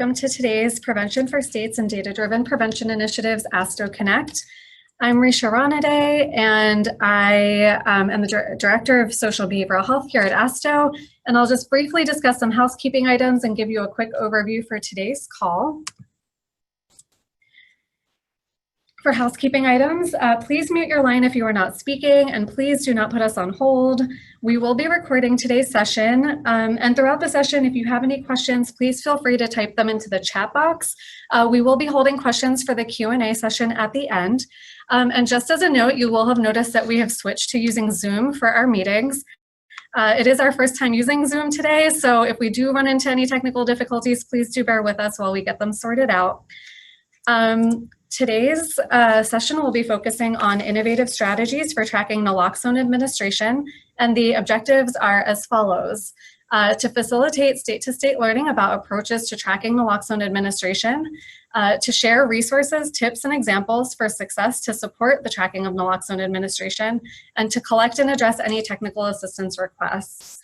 welcome to today's Prevention for States and Data-Driven Prevention Initiatives ASTHOConnect. I'm Risha Ranade, and I am the Director of Social Behavioral Health here at ASTHO, and I'll just briefly discuss some housekeeping items and give you a quick overview for today's call. For housekeeping items, please mute your line if you are not speaking, and please do not put us on hold. We will be recording today's session, and throughout the session, if you have any questions, please feel free to type them into the chat box. We will be holding questions for the Q&A session at the end. And just as a note, you will have noticed that we have switched to using Zoom for our meetings. It is our first time using Zoom today, so if we do run into any technical difficulties, please do bear with us while we get them sorted out. Today's session will be focusing on innovative strategies for tracking naloxone administration, and the objectives are as follows. To facilitate state-to-state learning about approaches to tracking naloxone administration, to share resources, tips, and examples for success to support the tracking of naloxone administration, and to collect and address any technical assistance requests.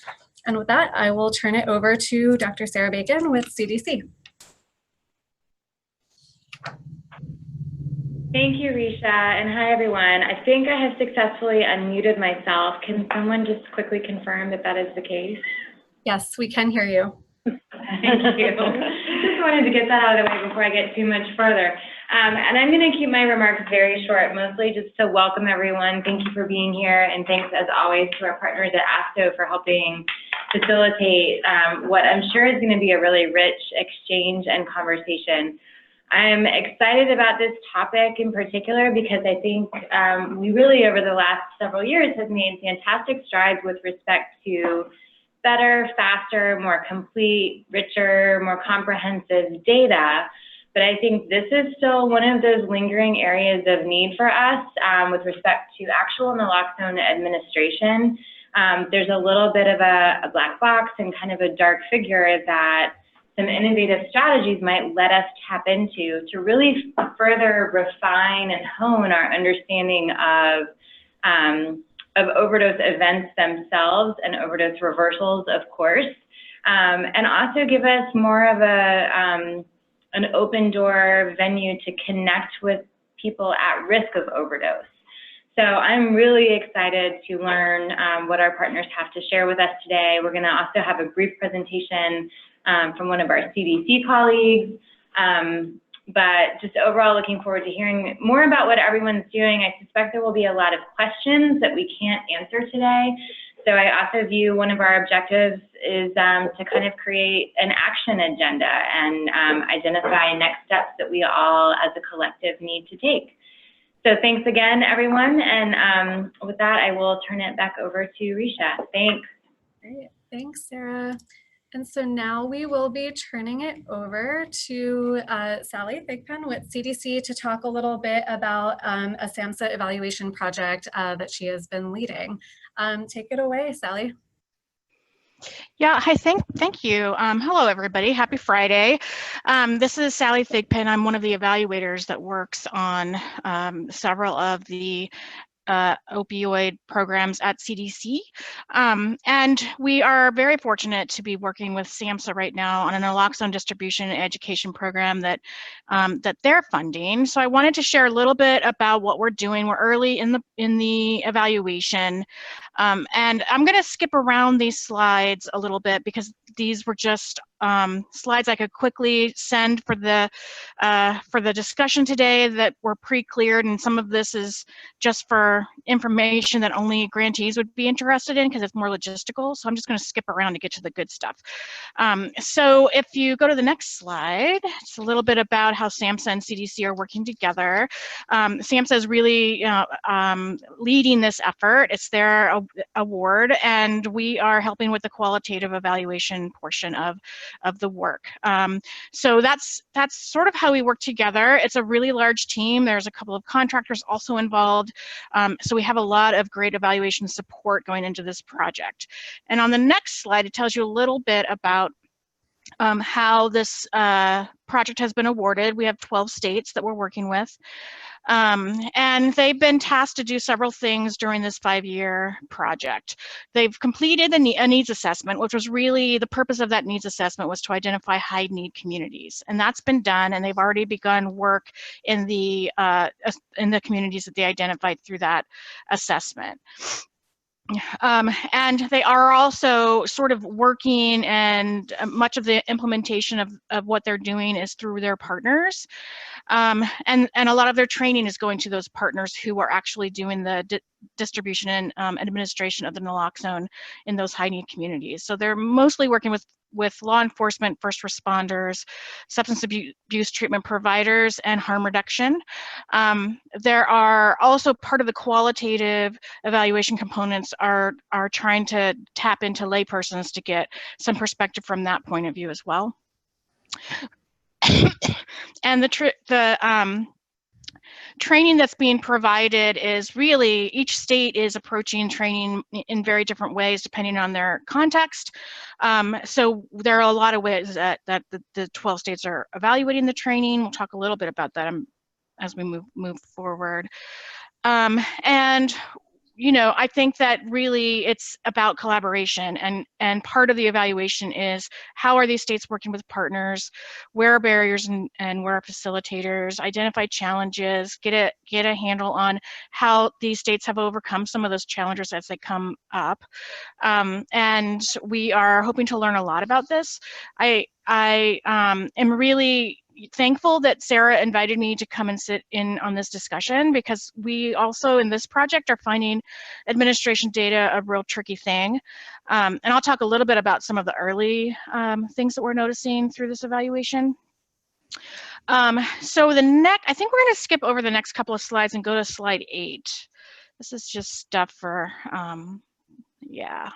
And with that, I will turn it over to Dr. Sarah Bacon with CDC. Thank you, Risha, and hi, everyone. I think I have successfully unmuted myself. Can someone just quickly confirm that that is the case? Yes, we can hear you. Thank you. Just wanted to get that out of the way before I get too much further. And I'm going to keep my remarks very short, mostly just to welcome everyone. Thank you for being here, and thanks, as always, to our partners at ASTHO for helping facilitate what I'm sure is going to be a really rich exchange and conversation. I'm excited about this topic in particular because I think we really, over the last several years, have made fantastic strides with respect to better, faster, more complete, richer, more comprehensive data. But I think this is still one of those lingering areas of need for us with respect to actual naloxone administration. There's a little bit of a black box and kind of a dark figure that some innovative strategies might let us tap into to really further refine and hone our understanding of overdose events themselves and overdose reversals, of course, and also give us more of an open door venue to connect with people at risk of overdose. So I'm really excited to learn what our partners have to share with us today. We're going to also have a brief presentation from one of our CDC colleagues, but just overall looking forward to hearing more about what everyone's doing. I suspect there will be a lot of questions that we can't answer today. So I also view one of our objectives is to kind of create an action agenda and identify next steps that we all as a collective need to take. So thanks again, everyone. And with that, I will turn it back over to Risha. Thanks. Great. Thanks, Sarah. And so now we will be turning it over to Sally Thigpen with CDC to talk a little bit about a SAMHSA evaluation project that she has been leading. Take it away, Sally. Yeah, hi, thank you. Hello, everybody. Happy Friday. This is Sally Thigpen. I'm one of the evaluators that works on several of the opioid programs at CDC. And we are very fortunate to be working with SAMHSA right now on a naloxone distribution and education program that they're funding. So I wanted to share a little bit about what we're doing. We're early in the evaluation. And I'm going to skip around these slides a little bit because these were just slides I could quickly send for the discussion today that were pre-cleared, and some of this is just for information that only grantees would be interested in because it's more logistical. So I'm just going to skip around to get to the good stuff. So if you go to the next slide, it's a little bit about how SAMHSA and CDC are working together. SAMHSA is really leading this effort. It's their award, and we are helping with the qualitative evaluation portion of the work. So that's sort of how we work together. It's a really large team. There's a couple of contractors also involved. So we have a lot of great evaluation support going into this project. And on the next slide, it tells you a little bit about how this project has been awarded. We have 12 states that we're working with. And they've been tasked to do several things during this 5-year project. They've completed a needs assessment, which was really the purpose of that needs assessment was to identify high need communities. And that's been done, and they've already begun work in the communities that they identified through that assessment. And they are also sort of working, and much of the implementation of what they're doing is through their partners. And a lot of their training is going to those partners who are actually doing the distribution and administration of the naloxone in those high need communities. So they're mostly working with law enforcement, first responders, substance abuse treatment providers, and harm reduction. There are also part of the qualitative evaluation components are trying to tap into laypersons to get some perspective from that point of view as well. And the training that's being provided is really, each state is approaching training in very different ways depending on their context. So there are a lot of ways that the 12 states are evaluating the training. We'll talk a little bit about that as we move forward. And you know, I think that really it's about collaboration, and part of the evaluation is how are these states working with partners, where are barriers and where are facilitators, identify challenges, get a handle on how these states have overcome some of those challenges as they come up. And we are hoping to learn a lot about this. I am really thankful that Sarah invited me to come and sit in on this discussion, because we also in this project are finding administration data a real tricky thing. And I'll talk a little bit about some of the early things that we're noticing through this evaluation. So I think we're going to skip over the next couple of slides and go to slide 8. This is just stuff for, yeah.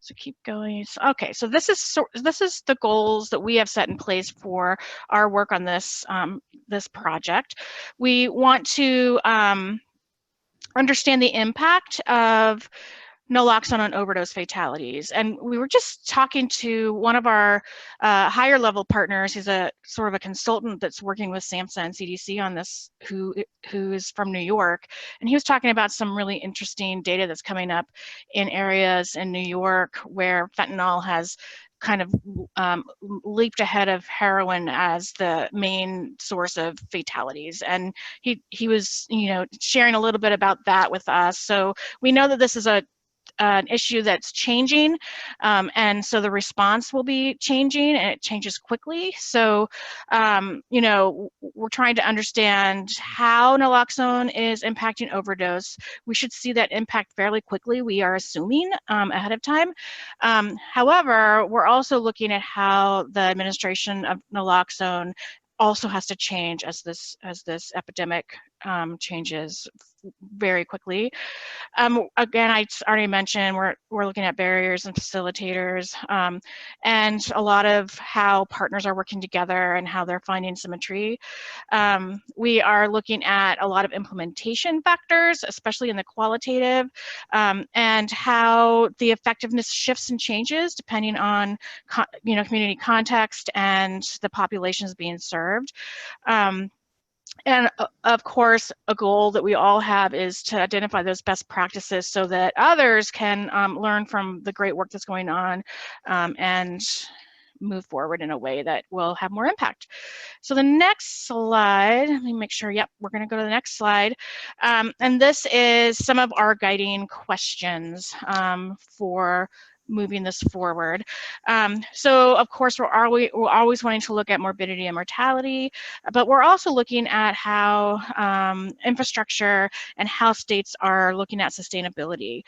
So keep going. Okay, so this is the goals that we have set in place for our work on this this project. We want to understand the impact of naloxone on overdose fatalities. And we were just talking to one of our higher level partners. He's a sort of a consultant that's working with SAMHSA and CDC on this, who is from New York. And he was talking about some really interesting data that's coming up in areas in New York where fentanyl has kind of leaped ahead of heroin as the main source of fatalities. And he was, you know, sharing a little bit about that with us. So we know that this is an issue that's changing, and so the response will be changing, and it changes quickly. So, you know, we're trying to understand how naloxone is impacting overdose. We should see that impact fairly quickly, we are assuming, ahead of time. However, we're also looking at how the administration of naloxone also has to change as this epidemic changes very quickly. Again, I already mentioned we're looking at barriers and facilitators, and a lot of how partners are working together and how they're finding symmetry. We are looking at a lot of implementation factors, especially in the qualitative, and how the effectiveness shifts and changes depending on community context and the populations being served. And of course, a goal that we all have is to identify those best practices so that others can learn from the great work that's going on and move forward in a way that will have more impact. So the next slide, let me make sure, yep, we're going to go to the next slide. And this is some of our guiding questions for moving this forward. So of course, we're always wanting to look at morbidity and mortality, but we're also looking at how infrastructure and how states are looking at sustainability.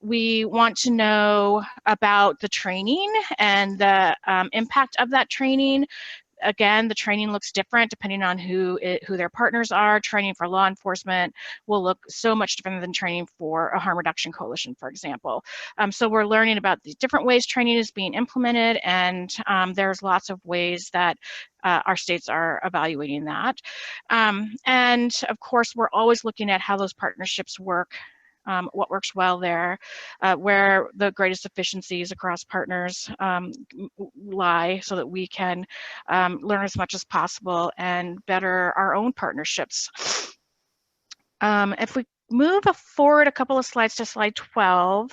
We want to know about the training and the impact of that training. Again, the training looks different depending on who their partners are. Training for law enforcement will look so much different than training for a harm reduction coalition, for example. So we're learning about the different ways training is being implemented, and there's lots of ways that our states are evaluating that. And of course, we're always looking at how those partnerships work what works well there, where the greatest efficiencies across partners lie, so that we can learn as much as possible and better our own partnerships. If we move forward a couple of slides to slide 12,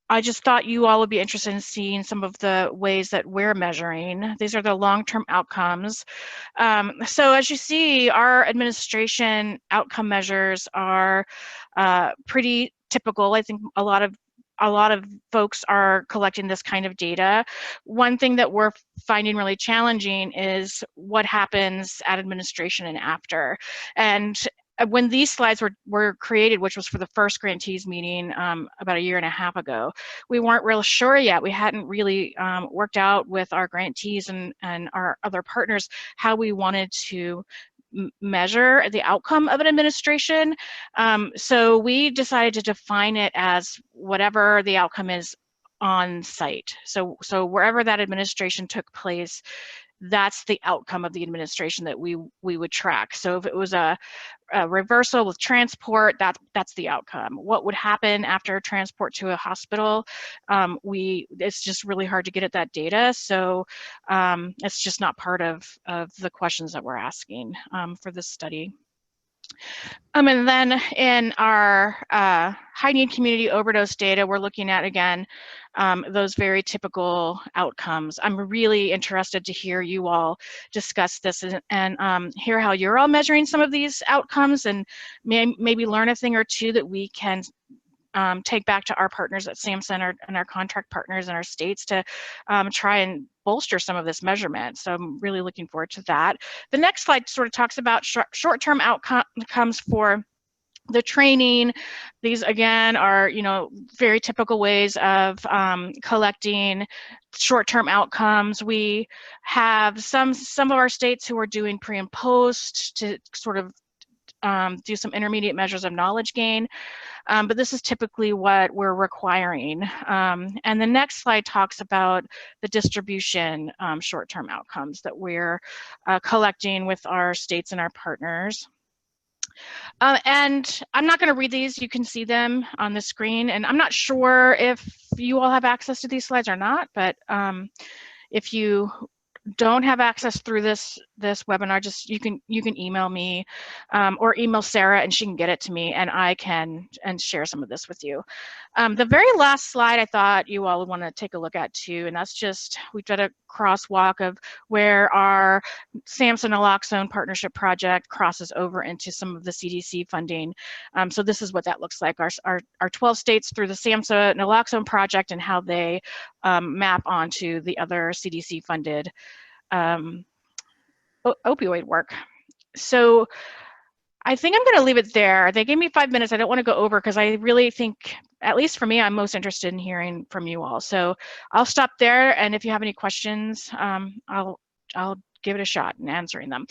I just thought you all would be interested in seeing some of the ways that we're measuring. These are the long-term outcomes. So as you see, our administration outcome measures are pretty typical. I think a lot of folks are collecting this kind of data. One thing that we're finding really challenging is what happens at administration and after. And when these slides were created, which was for the first grantees meeting about 1.5 years ago, we weren't real sure yet. We hadn't really worked out with our grantees and our other partners how we wanted to measure the outcome of an administration. So we decided to define it as whatever the outcome is on site. So wherever that administration took place, that's the outcome of the administration that we would track. So if it was a reversal with transport, that's the outcome. What would happen after transport to a hospital? It's just really hard to get at that data. So it's just not part of the questions that we're asking for this study. And then in our high need community overdose data, we're looking at, again, those very typical outcomes. I'm really interested to hear you all discuss this and hear how you're all measuring some of these outcomes, and maybe learn a thing or two that we can take back to our partners at SAMHSA and our contract partners in our states to try and bolster some of this measurement. So I'm really looking forward to that. The next slide sort of talks about short-term outcomes for the training. These again are, very typical ways of collecting short-term outcomes. We have some of our states who are doing pre and post to sort of do some intermediate measures of knowledge gain. But this is typically what we're requiring. And the next slide talks about the distribution short-term outcomes that we're collecting with our states and our partners. And I'm not going to read these. You can see them on the screen. And I'm not sure if you all have access to these slides or not, but if you don't have access through this webinar, just you can email me or email Sarah and she can get it to me, and I can share some of this with you. The very last slide I thought you all would want to take a look at too, and that's just, we've got a crosswalk of where our SAMHSA naloxone partnership project crosses over into some of the CDC funding. So this is what that looks like, our 12 states through the SAMHSA naloxone project and how they map onto the other CDC funded opioid work. So I think I'm going to leave it there. They gave me 5 minutes. I don't want to go over because I really think, at least for me, I'm most interested in hearing from you all. So I'll stop there, and if you have any questions, I'll give it a shot in answering them.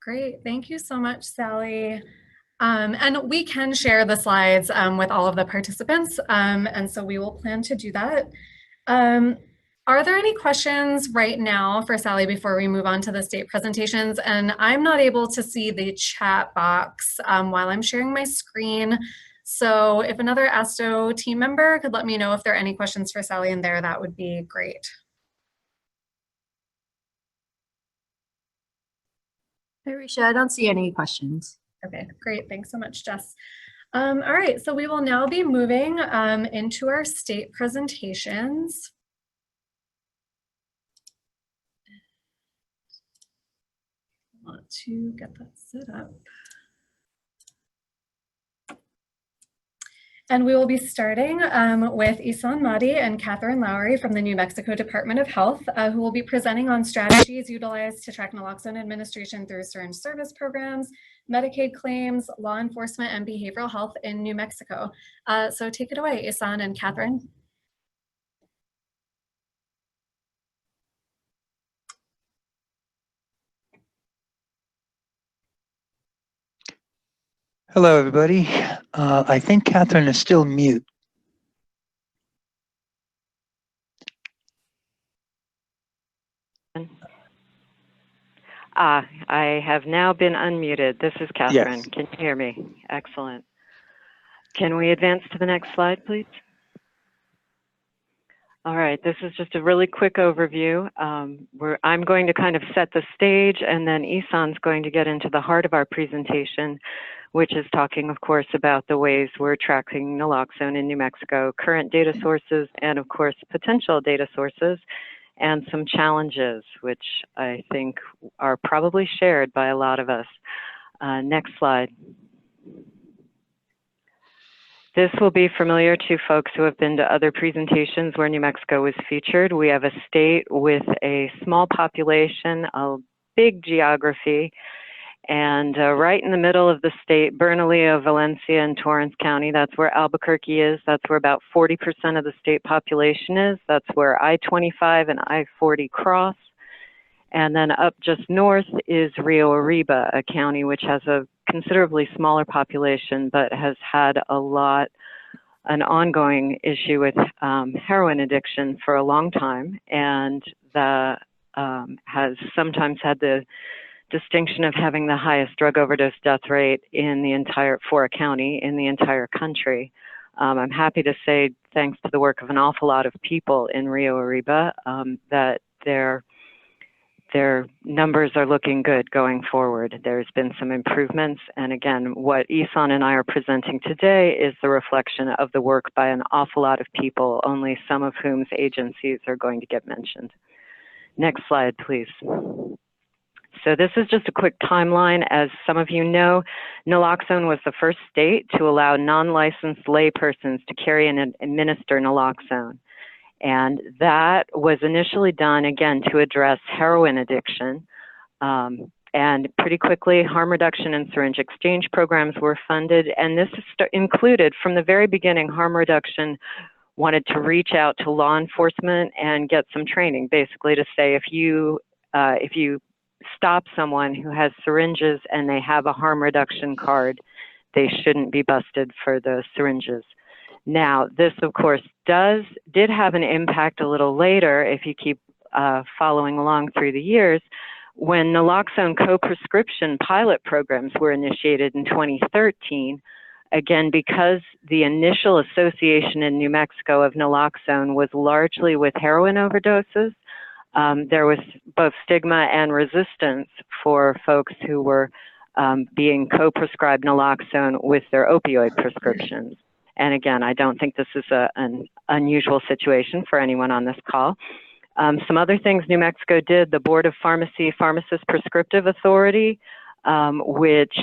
Great, thank you so much, Sally. And we can share the slides with all of the participants, and so we will plan to do that. Are there any questions right now for Sally before we move on to the state presentations? And I'm not able to see the chat box while I'm sharing my screen. So if another ASTHO team member could let me know if there are any questions for Sally in there, that would be great. Hi, Risha, I don't see any questions. Okay, great. Thanks so much, Jess. All right, so we will now be moving into our state presentations. I want to get that set up. And we will be starting with Ihsan Mahdi and Catherine Lowry from the New Mexico Department of Health, who will be presenting on strategies utilized to track naloxone administration through syringe service programs, Medicaid claims, law enforcement, and behavioral health in New Mexico. So take it away, Ihsan and Catherine. Hello, everybody. I think Catherine is still mute. I have now been unmuted. This is Catherine. Yes. Can you hear me? Excellent. Can we advance to the next slide, please? All right, this is just a really quick overview. I'm going to kind of set the stage, and then Ihsan's going to get into the heart of our presentation, which is talking, of course, about the ways we're tracking naloxone in New Mexico, current data sources, and of course, potential data sources, and some challenges, which I think are probably shared by a lot of us. Next slide. This will be familiar to folks who have been to other presentations where New Mexico was featured. We have a state with a small population, a big geography, and right in the middle of the state, Bernalillo, Valencia, and Torrance County, that's where Albuquerque is. That's where about 40% of the state population is. That's where I-25 and I-40 cross. And then up just north is Rio Arriba, a county which has a considerably smaller population, but has had an ongoing issue with heroin addiction for a long time, and has sometimes had the distinction of having the highest drug overdose death rate in the for a county in the entire country. I'm happy to say, thanks to the work of an awful lot of people in Rio Arriba, that their numbers are looking good going forward. There's been some improvements, and again, what Ihsan and I are presenting today is the reflection of the work by an awful lot of people, only some of whom's agencies are going to get mentioned. Next slide, please. So this is just a quick timeline. As some of you know, naloxone was the first state to allow non-licensed laypersons to carry and administer naloxone. And that was initially done, again, to address heroin addiction. And pretty quickly, harm reduction and syringe exchange programs were funded. And this included, from the very beginning, harm reduction wanted to reach out to law enforcement and get some training, basically to say if you stop someone who has syringes and they have a harm reduction card, they shouldn't be busted for the syringes. Now, this, of course, did have an impact a little later, if you keep following along through the years, when naloxone co-prescription pilot programs were initiated in 2013. Again, because the initial association in New Mexico of naloxone was largely with heroin overdoses, there was both stigma and resistance for folks who were being co-prescribed naloxone with their opioid prescriptions. And again, I don't think this is an unusual situation for anyone on this call. Some other things New Mexico did, the Board of Pharmacist Prescriptive Authority, which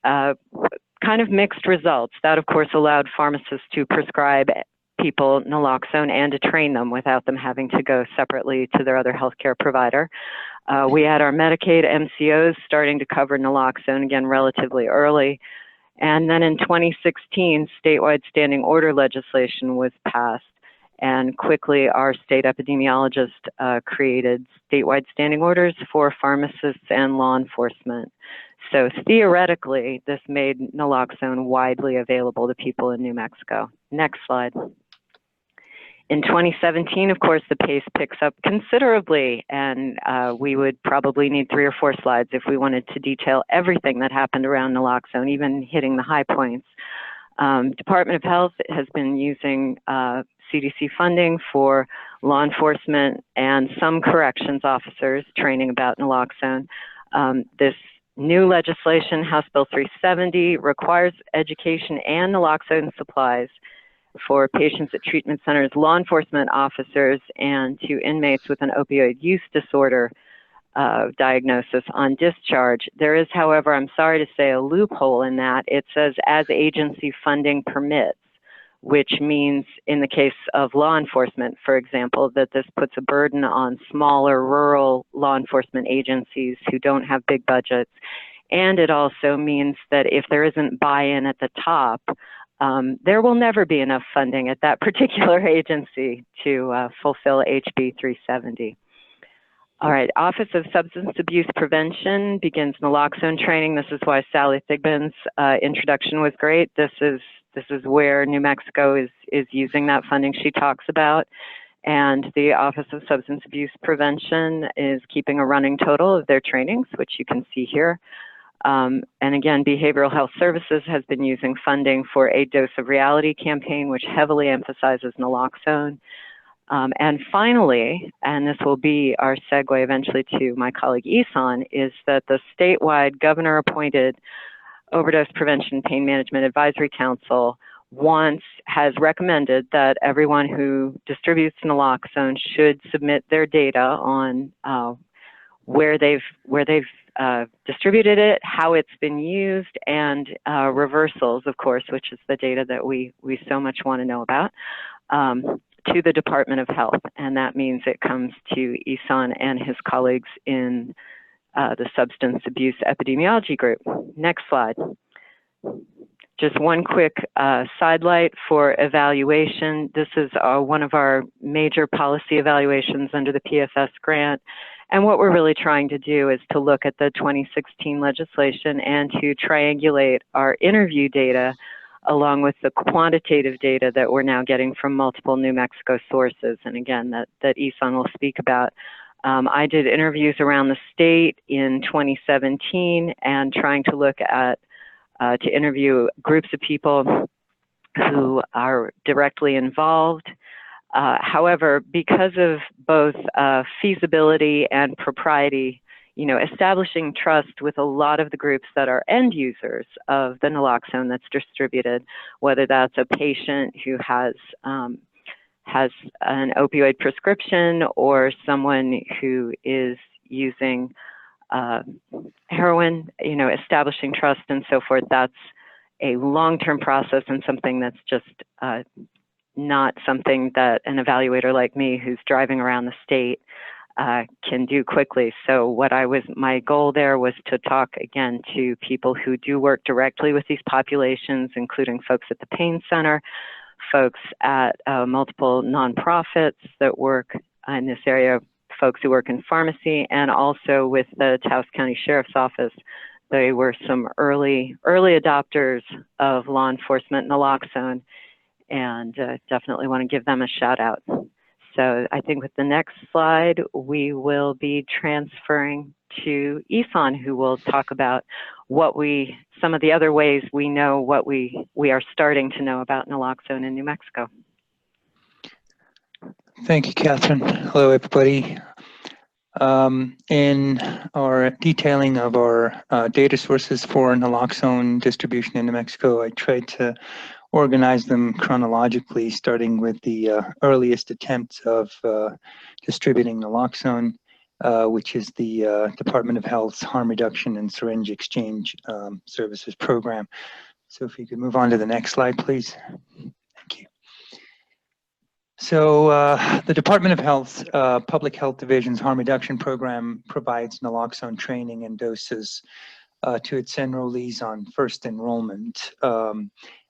kind of mixed results. That, of course, allowed pharmacists to prescribe people naloxone and to train them without them having to go separately to their other healthcare provider. We had our Medicaid MCOs starting to cover naloxone, again, relatively early. And then in 2016, statewide standing order legislation was passed. And quickly, our state epidemiologist created statewide standing orders for pharmacists and law enforcement. So theoretically, this made naloxone widely available to people in New Mexico. Next slide. In 2017, of course, the pace picks up considerably, and we would probably need 3 or 4 slides if we wanted to detail everything that happened around naloxone, even hitting the high points. Department of Health has been using CDC funding for law enforcement and some corrections officers training about naloxone. This new legislation, House Bill 370, requires education and naloxone supplies for patients at treatment centers, law enforcement officers, and to inmates with an opioid use disorder diagnosis on discharge. There is, however, I'm sorry to say, a loophole in that. It says as agency funding permits, which means in the case of law enforcement, for example, that this puts a burden on smaller rural law enforcement agencies who don't have big budgets. And it also means that if there isn't buy-in at the top, there will never be enough funding at that particular agency to fulfill HB 370. All right, Office of Substance Abuse Prevention begins naloxone training. This is why Sally Thigpen's introduction was great. This is where New Mexico is using that funding she talks about. And the Office of Substance Abuse Prevention is keeping a running total of their trainings, which you can see here. And again, Behavioral Health Services has been using funding for a Dose of Reality campaign, which heavily emphasizes naloxone. And finally, and this will be our segue eventually to my colleague Ihsan, is that the statewide governor-appointed Overdose Prevention Pain Management Advisory Council has recommended that everyone who distributes naloxone should submit their data on where they've distributed it, how it's been used, and reversals, of course, which is the data that we so much want to know about, to the Department of Health. And that means it comes to Ihsan and his colleagues in the Substance Abuse Epidemiology Group. Next slide. Just one quick sidelight for evaluation. This is one of our major policy evaluations under the PFS grant. And what we're really trying to do is to look at the 2016 legislation and to triangulate our interview data along with the quantitative data that we're now getting from multiple New Mexico sources. And again, that Ihsan will speak about. I did interviews around the state in 2017 and trying to look at to interview groups of people who are directly involved. However, because of both feasibility and propriety, establishing trust with a lot of the groups that are end users of the naloxone that's distributed, whether that's a patient who has an opioid prescription or someone who is using heroin, establishing trust and so forth, that's a long-term process and something that's just not something that an evaluator like me who's driving around the state can do quickly. So my goal there was to talk again to people who do work directly with these populations, including folks at the Pain Center, folks at multiple nonprofits that work in this area, folks who work in pharmacy, and also with the Taos County Sheriff's Office. They were some early adopters of law enforcement naloxone, and definitely want to give them a shout out. So I think with the next slide, we will be transferring to Ihsan, who will talk about some of the other ways we know what we are starting to know about naloxone in New Mexico. Thank you, Catherine. Hello, everybody. In our detailing of our data sources for naloxone distribution in New Mexico, I tried to organize them chronologically, starting with the earliest attempts of distributing naloxone, which is the Department of Health's Harm Reduction and Syringe Exchange Services program. So if you could move on to the next slide, please. Thank you. So the Department of Health's Public Health Division's Harm Reduction Program provides naloxone training and doses to its enrollees on first enrollment.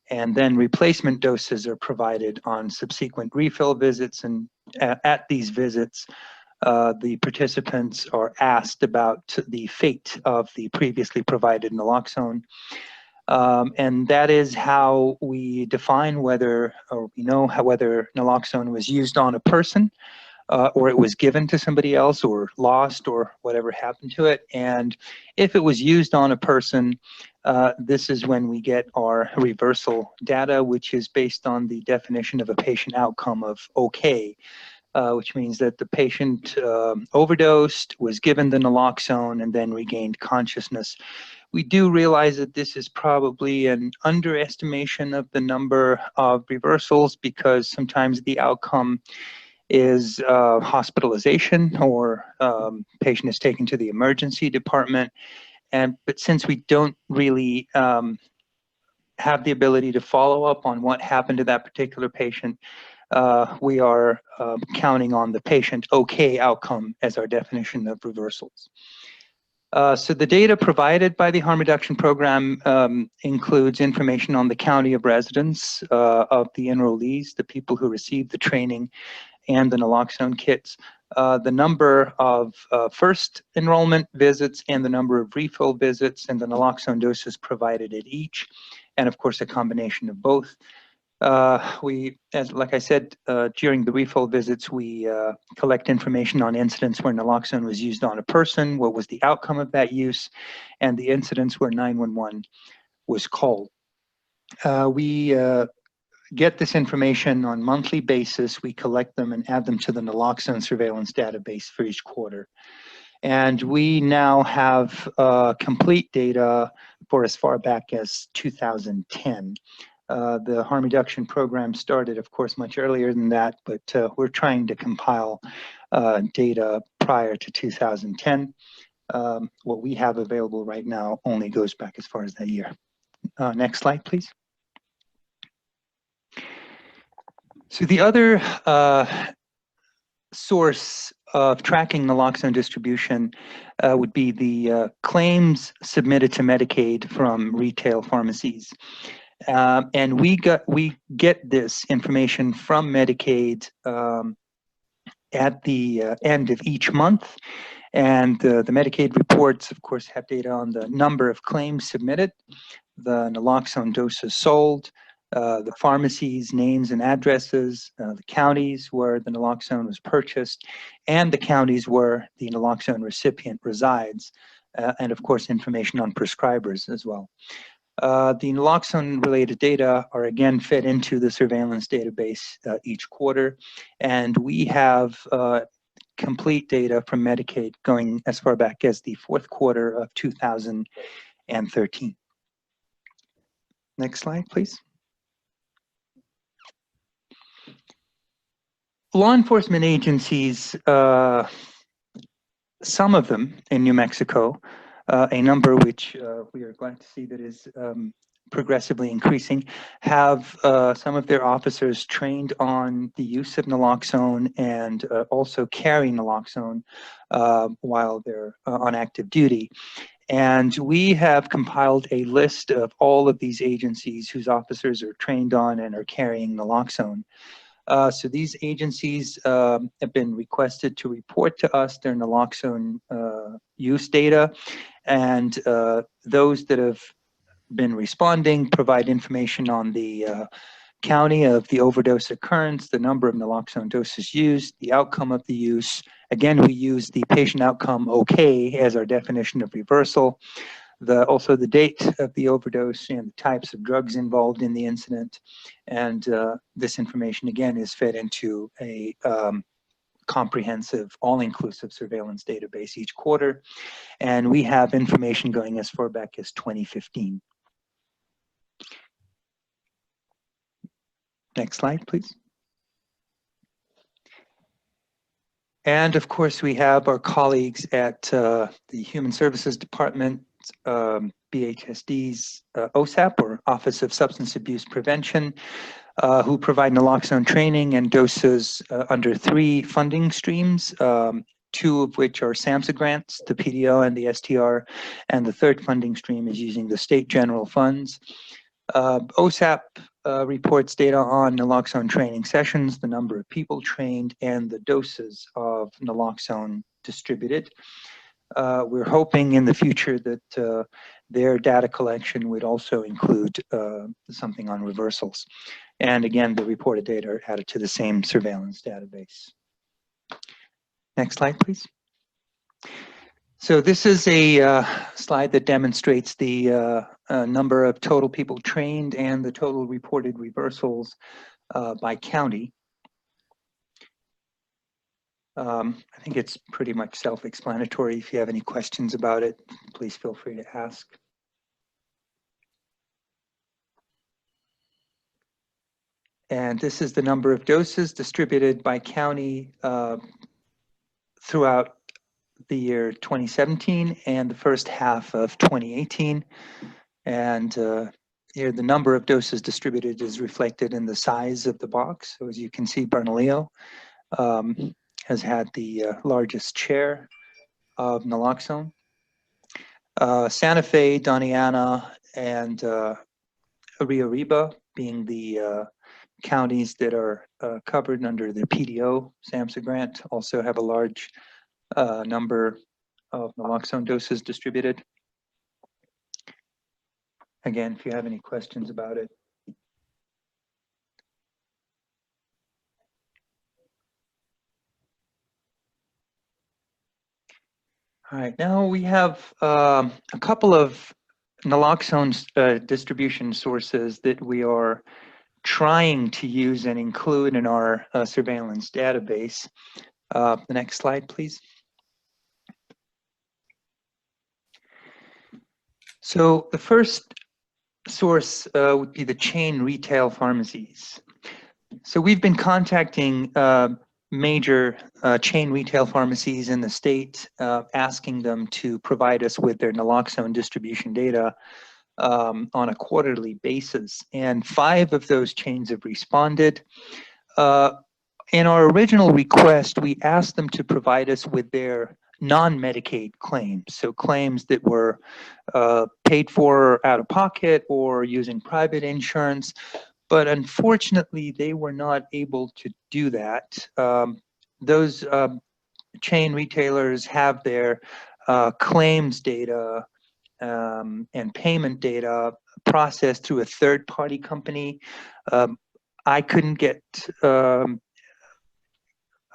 And then replacement doses are provided on subsequent refill visits. And at these visits, the participants are asked about the fate of the previously provided naloxone. And that is how we define whether, or we know whether naloxone was used on a person or it was given to somebody else or lost or whatever happened to it. And if it was used on a person, this is when we get our reversal data, which is based on the definition of a patient outcome of okay, which means that the patient overdosed, was given the naloxone, and then regained consciousness. We do realize that this is probably an underestimation of the number of reversals because sometimes the outcome is hospitalization or patient is taken to the emergency department. But since we don't really have the ability to follow up on what happened to that particular patient, we are counting on the patient okay outcome as our definition of reversals. So the data provided by the Harm Reduction Program includes information on the county of residence of the enrollees, the people who received the training and the naloxone kits, the number of first enrollment visits and the number of refill visits and the naloxone doses provided at each, and of course a combination of both. Like I said, during the refill visits, we collect information on incidents where naloxone was used on a person, what was the outcome of that use, and the incidents where 911 was called. We get this information on a monthly basis. We collect them and add them to the naloxone surveillance database for each quarter. And we now have complete data for as far back as 2010. The harm reduction program started, of course, much earlier than that, but we're trying to compile data prior to 2010. What we have available right now only goes back as far as that year. Next slide, please. So the other source of tracking naloxone distribution would be the claims submitted to Medicaid from retail pharmacies. And we get this information from Medicaid at the end of each month. And the Medicaid reports, of course, have data on the number of claims submitted, the naloxone doses sold, the pharmacies' names and addresses, the counties where the naloxone was purchased, and the counties where the naloxone recipient resides, and of course information on prescribers as well. The naloxone-related data are again fed into the surveillance database each quarter, and we have complete data from Medicaid going as far back as the fourth quarter of 2013. Next slide, please. Law enforcement agencies, some of them in New Mexico, a number which we are glad to see that is progressively increasing, have some of their officers trained on the use of naloxone and also carry naloxone while they're on active duty. And we have compiled a list of all of these agencies whose officers are trained on and are carrying naloxone. So these agencies have been requested to report to us their naloxone use data, and those that have been responding provide information on the county of the overdose occurrence, the number of naloxone doses used, the outcome of the use. Again, we use the patient outcome OK as our definition of reversal. Also the date of the overdose and the types of drugs involved in the incident. And this information, again, is fed into a comprehensive, all-inclusive surveillance database each quarter. And we have information going as far back as 2015. Next slide, please. And of course, we have our colleagues at the Human Services Department, BHSD's OSAP, or Office of Substance Abuse Prevention, who provide naloxone training and doses under 3 funding streams, 2 of which are SAMHSA grants, the PDO and the STR, and the 3rd funding stream is using the state general funds. OSAP reports data on naloxone training sessions, the number of people trained, and the doses of naloxone distributed. We're hoping in the future that their data collection would also include something on reversals. And again, the reported data are added to the same surveillance database. Next slide, please. So this is a slide that demonstrates the number of total people trained and the total reported reversals by county. I think it's pretty much self-explanatory. If you have any questions about it, please feel free to ask. And this is the number of doses distributed by county throughout the year 2017 and the first half of 2018. And here the number of doses distributed is reflected in the size of the box. So as you can see, Bernalillo has had the largest share of naloxone. Santa Fe, Doniana, and Rio Arriba being the counties that are covered under the PDO SAMHSA grant also have a large number of naloxone doses distributed. Again, if you have any questions about it. All right, now we have a couple of naloxone distribution sources that we are trying to use and include in our surveillance database. The next slide, please. So the first source would be the chain retail pharmacies. So we've been contacting major chain retail pharmacies in the state, asking them to provide us with their naloxone distribution data on a quarterly basis. And 5 of those chains have responded. In our original request, we asked them to provide us with their non-Medicaid claims, so claims that were paid for out of pocket or using private insurance. But unfortunately, they were not able to do that. Those chain retailers have their claims data and payment data processed through a third-party company. I couldn't get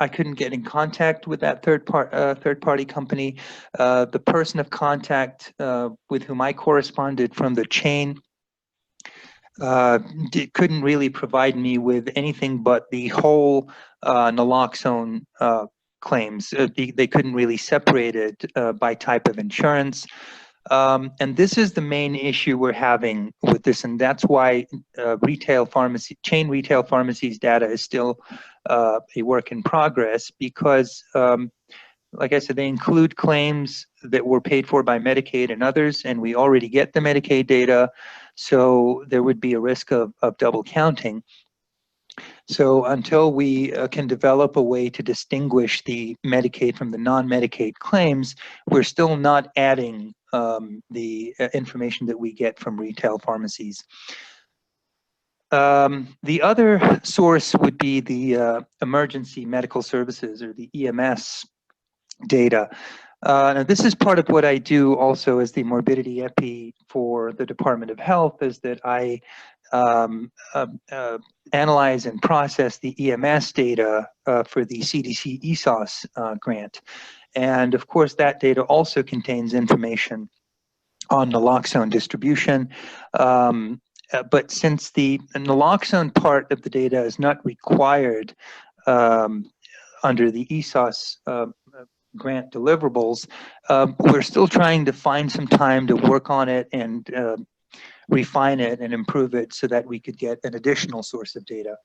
in contact with that third-party company. The person of contact with whom I corresponded from the chain couldn't really provide me with anything but the whole naloxone claims. They couldn't really separate it by type of insurance. And this is the main issue we're having with this, and that's why chain retail pharmacies data is still a work in progress, because like I said, they include claims that were paid for by Medicaid and others, and we already get the Medicaid data, so there would be a risk of double counting. So until we can develop a way to distinguish the Medicaid from the non-Medicaid claims, we're still not adding the information that we get from retail pharmacies. The other source would be the emergency medical services, or the EMS data. Now this is part of what I do also as the morbidity epi for the Department of Health, is that I analyze and process the EMS data for the CDC ESOS grant. And of course, that data also contains information on naloxone distribution. But since the naloxone part of the data is not required under the ESOS grant deliverables, we're still trying to find some time to work on it and refine it and improve it so that we could get an additional source of data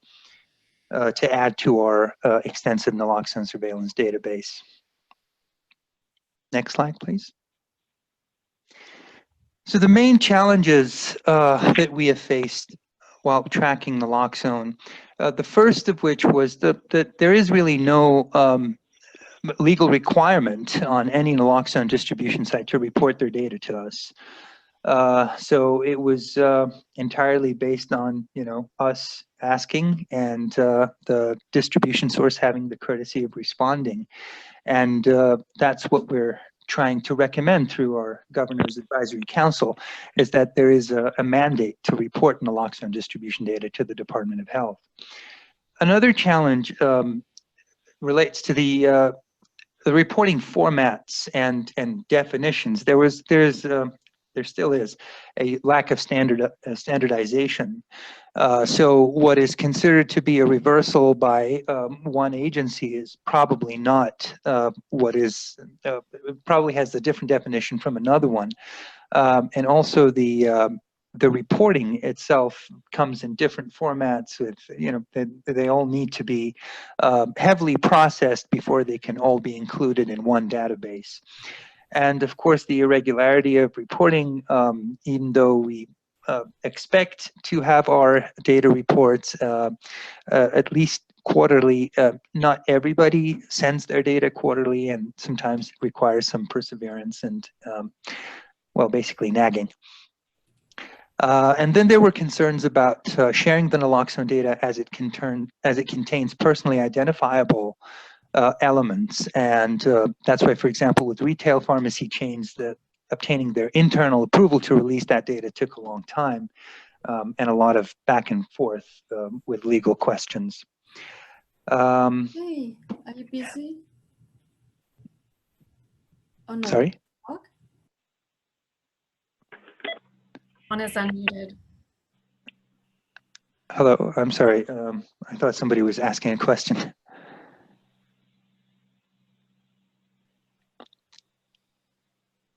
to add to our extensive naloxone surveillance database. Next slide, please. So the main challenges that we have faced while tracking naloxone, the first of which was that there is really no legal requirement on any naloxone distribution site to report their data to us. So it was entirely based on, us asking and the distribution source having the courtesy of responding. And that's what we're trying to recommend through our Governor's Advisory Council, is that there is a mandate to report naloxone distribution data to the Department of Health. Another challenge relates to the reporting formats and definitions. There still is a lack of standardization. So what is considered to be a reversal by one agency is probably not what is, probably has a different definition from another one. And also the reporting itself comes in different formats with, they all need to be heavily processed before they can all be included in one database. And of course, the irregularity of reporting, even though we expect to have our data reports at least quarterly, not everybody sends their data quarterly, and sometimes it requires some perseverance and, well, basically nagging. And then there were concerns about sharing the naloxone data as it contains personally identifiable elements. And that's why, for example, with retail pharmacy chains, that obtaining their internal approval to release that data took a long time, and a lot of back and forth with legal questions. Hey, are you busy? Oh, no. Sorry? One is unmuted. Hello, I'm sorry. I thought somebody was asking a question.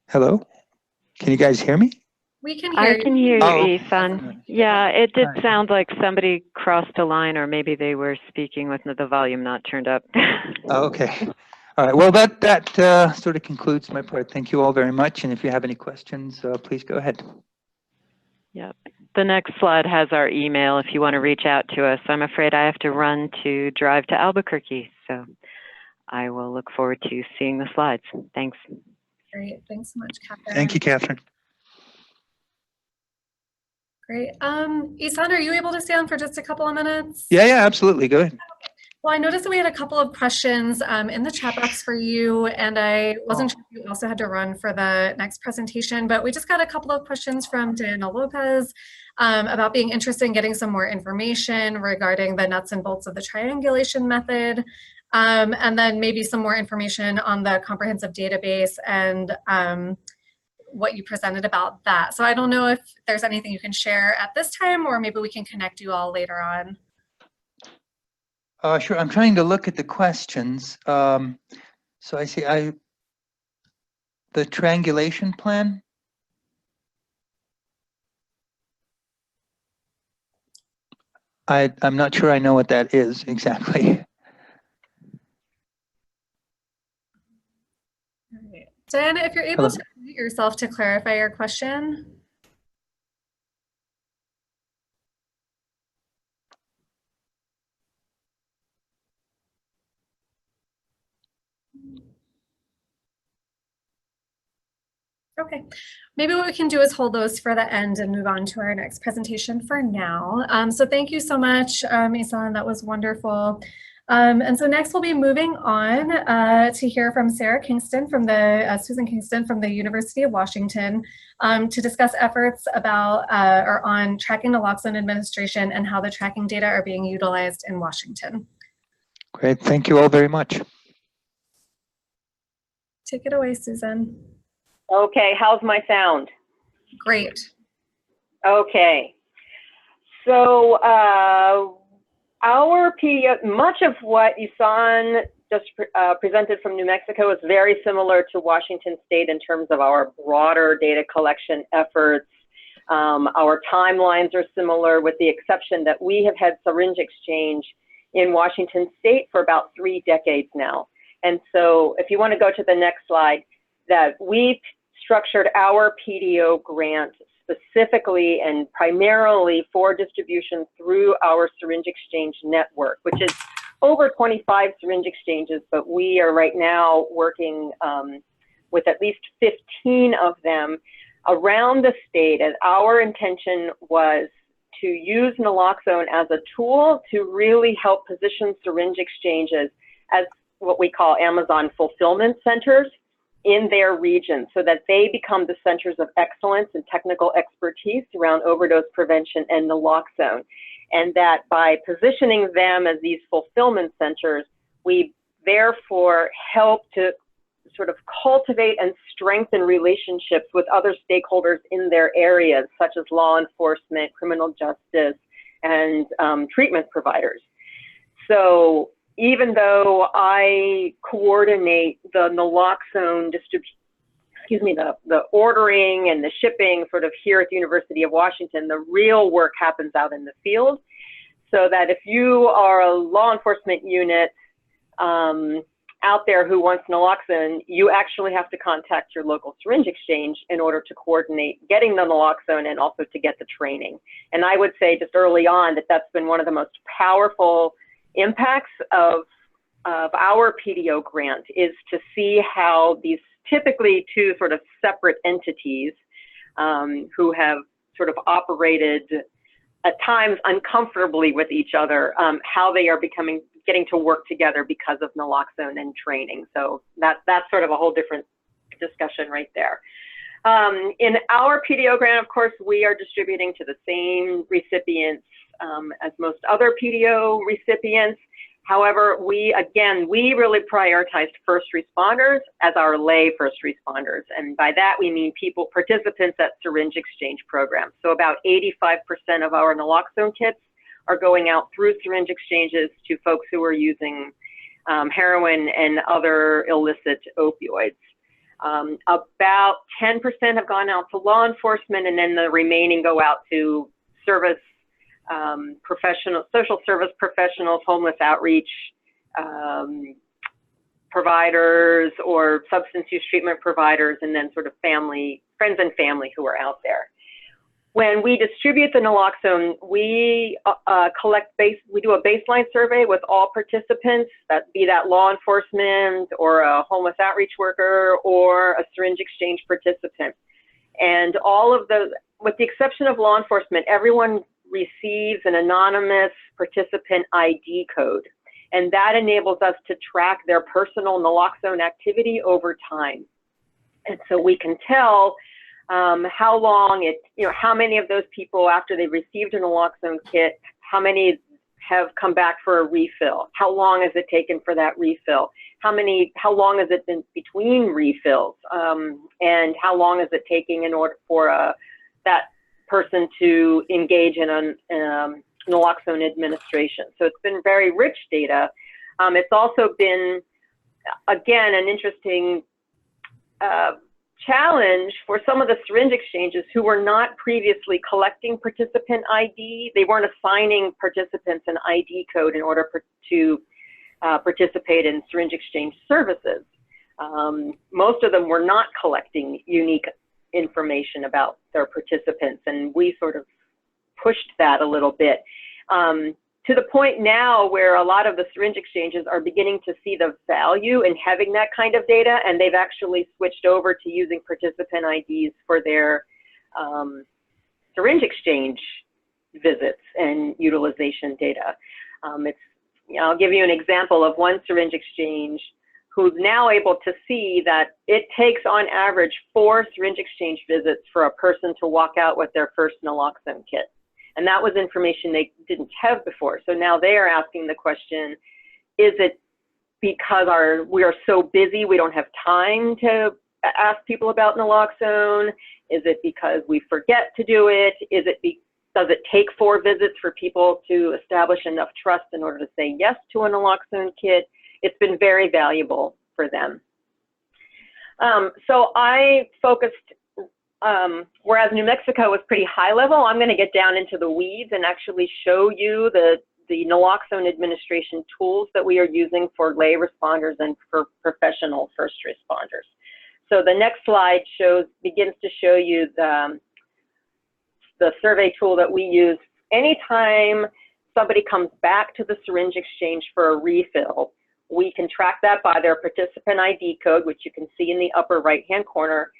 Hello? Can you guys hear me? We can hear I you. can hear you, Oh, Ethan. Yeah, it did Alright. sound like somebody crossed a line, or maybe they were speaking with the volume not turned up. Oh, okay. All right. Well, that sort of concludes my part. Thank you all very much. And if you have any questions, please go ahead. Yep. The next slide has our email if you want to reach out to us. I'm afraid I have to run to drive to Albuquerque, so I will look forward to seeing the slides. Thanks. Great. Thanks so much, Catherine. Thank you, Catherine. Great. Isan, are you able to stay on for just a couple of minutes? Yeah, absolutely. Go ahead. Well, I noticed that we had a couple of questions in the chat box for you, and I wasn't sure if you also had to run for the next presentation, but we just got a couple of questions from Diana Lopez about being interested in getting some more information regarding the nuts and bolts of the triangulation method, and then maybe some more information on the comprehensive database and what you presented about that. So I don't know if there's anything you can share at this time, or maybe we can connect you all later on. Sure. I'm trying to look at the questions. So I see the triangulation plan. I'm not sure I know what that is exactly. All right. Diana, if you're able Hello. to unmute yourself to clarify your question. Okay, maybe what we can do is hold those for the end and move on to our next presentation for now. So thank you so much, Isan, that was wonderful. And so next we'll be moving on to hear from Sarah Kingston from the, Susan Kingston from the University of Washington to discuss efforts about or on tracking naloxone administration and how the tracking data are being utilized in Washington. Great, thank you all very much. Take it away, Susan. Okay, how's my sound? Great. Okay, so our PDO, much of what Isan just presented from New Mexico is very similar to Washington State in terms of our broader data collection efforts. Our timelines are similar with the exception that we have had syringe exchange in Washington State for about 3 decades now. And so if you want to go to the next slide, that we've structured our PDO grant specifically and primarily for distribution through our syringe exchange network, which is over 25 syringe exchanges, but we are right now working with at least 15 of them around the state. And our intention was to use naloxone as a tool to really help position syringe exchanges as what we call Amazon fulfillment centers in their region, so that they become the centers of excellence and technical expertise around overdose prevention and naloxone. And that by positioning them as these fulfillment centers, we therefore help to sort of cultivate and strengthen relationships with other stakeholders in their areas, such as law enforcement, criminal justice, and treatment providers. So even though I coordinate the naloxone the ordering and the shipping sort of here at the University of Washington, the real work happens out in the field. So that if you are a law enforcement unit out there who wants naloxone, you actually have to contact your local syringe exchange in order to coordinate getting the naloxone and also to get the training. And I would say just early on that that's been one of the most powerful impacts of our PDO grant, is to see how these typically 2 sort of separate entities who have sort of operated at times uncomfortably with each other, how they are getting to work together because of naloxone and training. So that's sort of a whole different discussion right there. In our PDO grant, of course, we are distributing to the same recipients as most other PDO recipients. However, we really prioritized first responders as our lay first responders. And by that, we mean participants at syringe exchange programs. So about 85% of our naloxone kits are going out through syringe exchanges to folks who are using heroin and other illicit opioids. About 10% have gone out to law enforcement, and then the remaining go out to service social service professionals, homeless outreach providers, or substance use treatment providers, and then sort of friends and family who are out there. When we distribute the naloxone, we we do a baseline survey with all participants, be that law enforcement or a homeless outreach worker or a syringe exchange participant. And all of those, with the exception of law enforcement, everyone receives an anonymous participant ID code. And that enables us to track their personal naloxone activity over time. And so we can tell how long how many of those people, after they received a naloxone kit, how many have come back for a refill? How long has it taken for that refill? How long has it been between refills? And how long is it taking in order for that person to engage in naloxone administration? So it's been very rich data. It's also been, again, an interesting challenge for some of the syringe exchanges who were not previously collecting participant ID. They weren't assigning participants an ID code in order to participate in syringe exchange services. Most of them were not collecting unique information about their participants, and we sort of pushed that a little bit. To the point now where a lot of the syringe exchanges are beginning to see the value in having that kind of data, and they've actually switched over to using participant IDs for their syringe exchange visits and utilization data. I'll give you an example of one syringe exchange who's now able to see that it takes on average 4 syringe exchange visits for a person to walk out with their first naloxone kit. And that was information they didn't have before. So now they are asking the question, is it because we are so busy we don't have time to ask people about naloxone? Is it because we forget to do it? Does it take 4 visits for people to establish enough trust in order to say yes to a naloxone kit? It's been very valuable for them. So I focused, whereas New Mexico was pretty high level, I'm going to get down into the weeds and actually show you the naloxone administration tools that we are using for lay responders and for professional first responders. So the next slide begins to show you the survey tool that we use. Anytime somebody comes back to the syringe exchange for a refill, we can track that by their participant ID code, which you can see in the upper right-hand corner.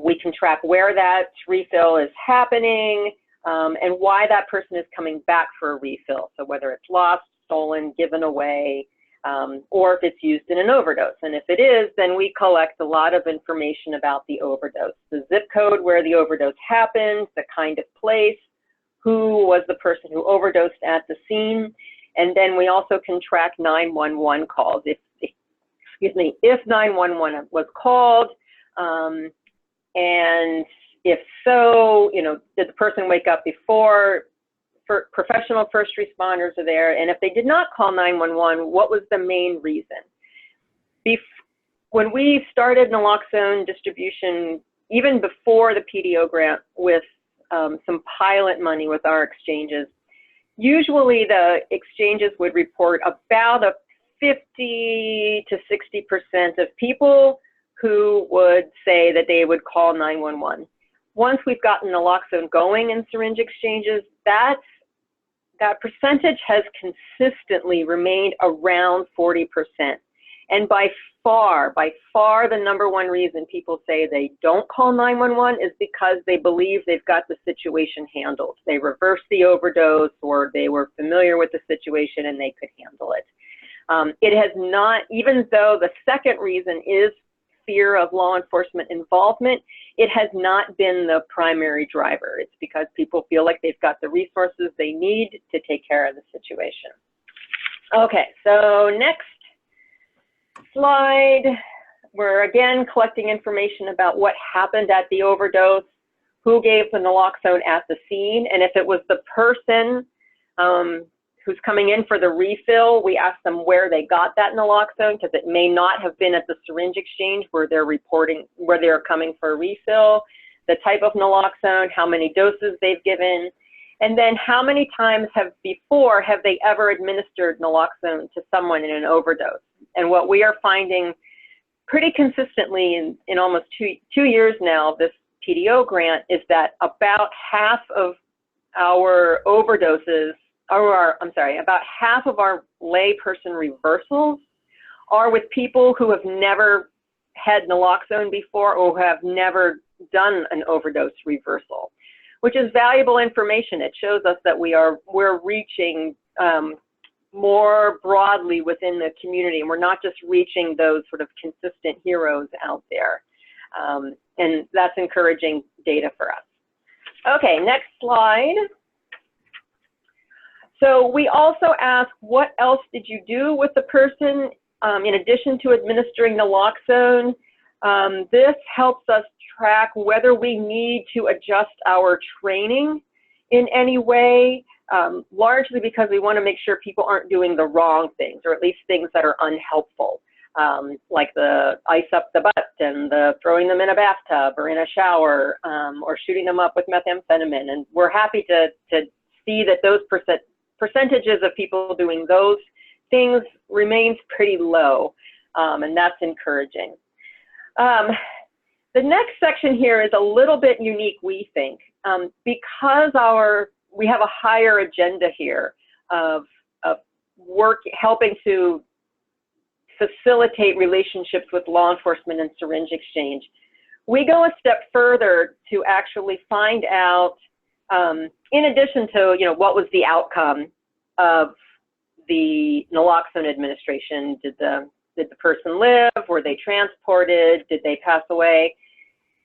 We can track where that refill is happening and why that person is coming back for a refill. So whether it's lost, stolen, given away, or if it's used in an overdose. And if it is, then we collect a lot of information about the overdose, the zip code where the overdose happened, the kind of place, who was the person who overdosed at the scene. And then we also can track 911 calls. If 911 was called, and if so, did the person wake up before professional first responders are there? And if they did not call 911, what was the main reason? When we started naloxone distribution, even before the PDO grant with some pilot money with our exchanges, usually the exchanges would report about a 50 to 60% of people who would say that they would call 911. Once we've gotten naloxone going in syringe exchanges, that percentage has consistently remained around 40%. And by far, the number one reason people say they don't call 911 is because they believe they've got the situation handled. They reversed the overdose, or they were familiar with the situation and they could handle it. It has not, even though the second reason is fear of law enforcement involvement, it has not been the primary driver. It's because people feel like they've got the resources they need to take care of the situation. Okay, so next slide, we're again collecting information about what happened at the overdose, who gave the naloxone at the scene, and if it was the person who's coming in for the refill, we ask them where they got that naloxone, because it may not have been at the syringe exchange where they're reporting, where they're coming for a refill, the type of naloxone, how many doses they've given, and then how many times have they ever administered naloxone to someone in an overdose. And what we are finding pretty consistently in almost two years now of this PDO grant is that about half of our overdoses, about half of our layperson reversals are with people who have never had naloxone before or have never done an overdose reversal, which is valuable information. It shows us that we're reaching more broadly within the community, and we're not just reaching those sort of consistent heroes out there. And that's encouraging data for us. Okay, next slide. So we also ask, what else did you do with the person in addition to administering naloxone? This helps us track whether we need to adjust our training in any way, largely because we want to make sure people aren't doing the wrong things, or at least things that are unhelpful, like the ice up the butt and the throwing them in a bathtub or in a shower, or shooting them up with methamphetamine. And we're happy to see that those percentages of people doing those things remains pretty low, and that's encouraging. The next section here is a little bit unique, we think, because we have a higher agenda here of work helping to facilitate relationships with law enforcement and syringe exchange. We go a step further to actually find out, in addition to what was the outcome of the naloxone administration, did the person live, were they transported, did they pass away?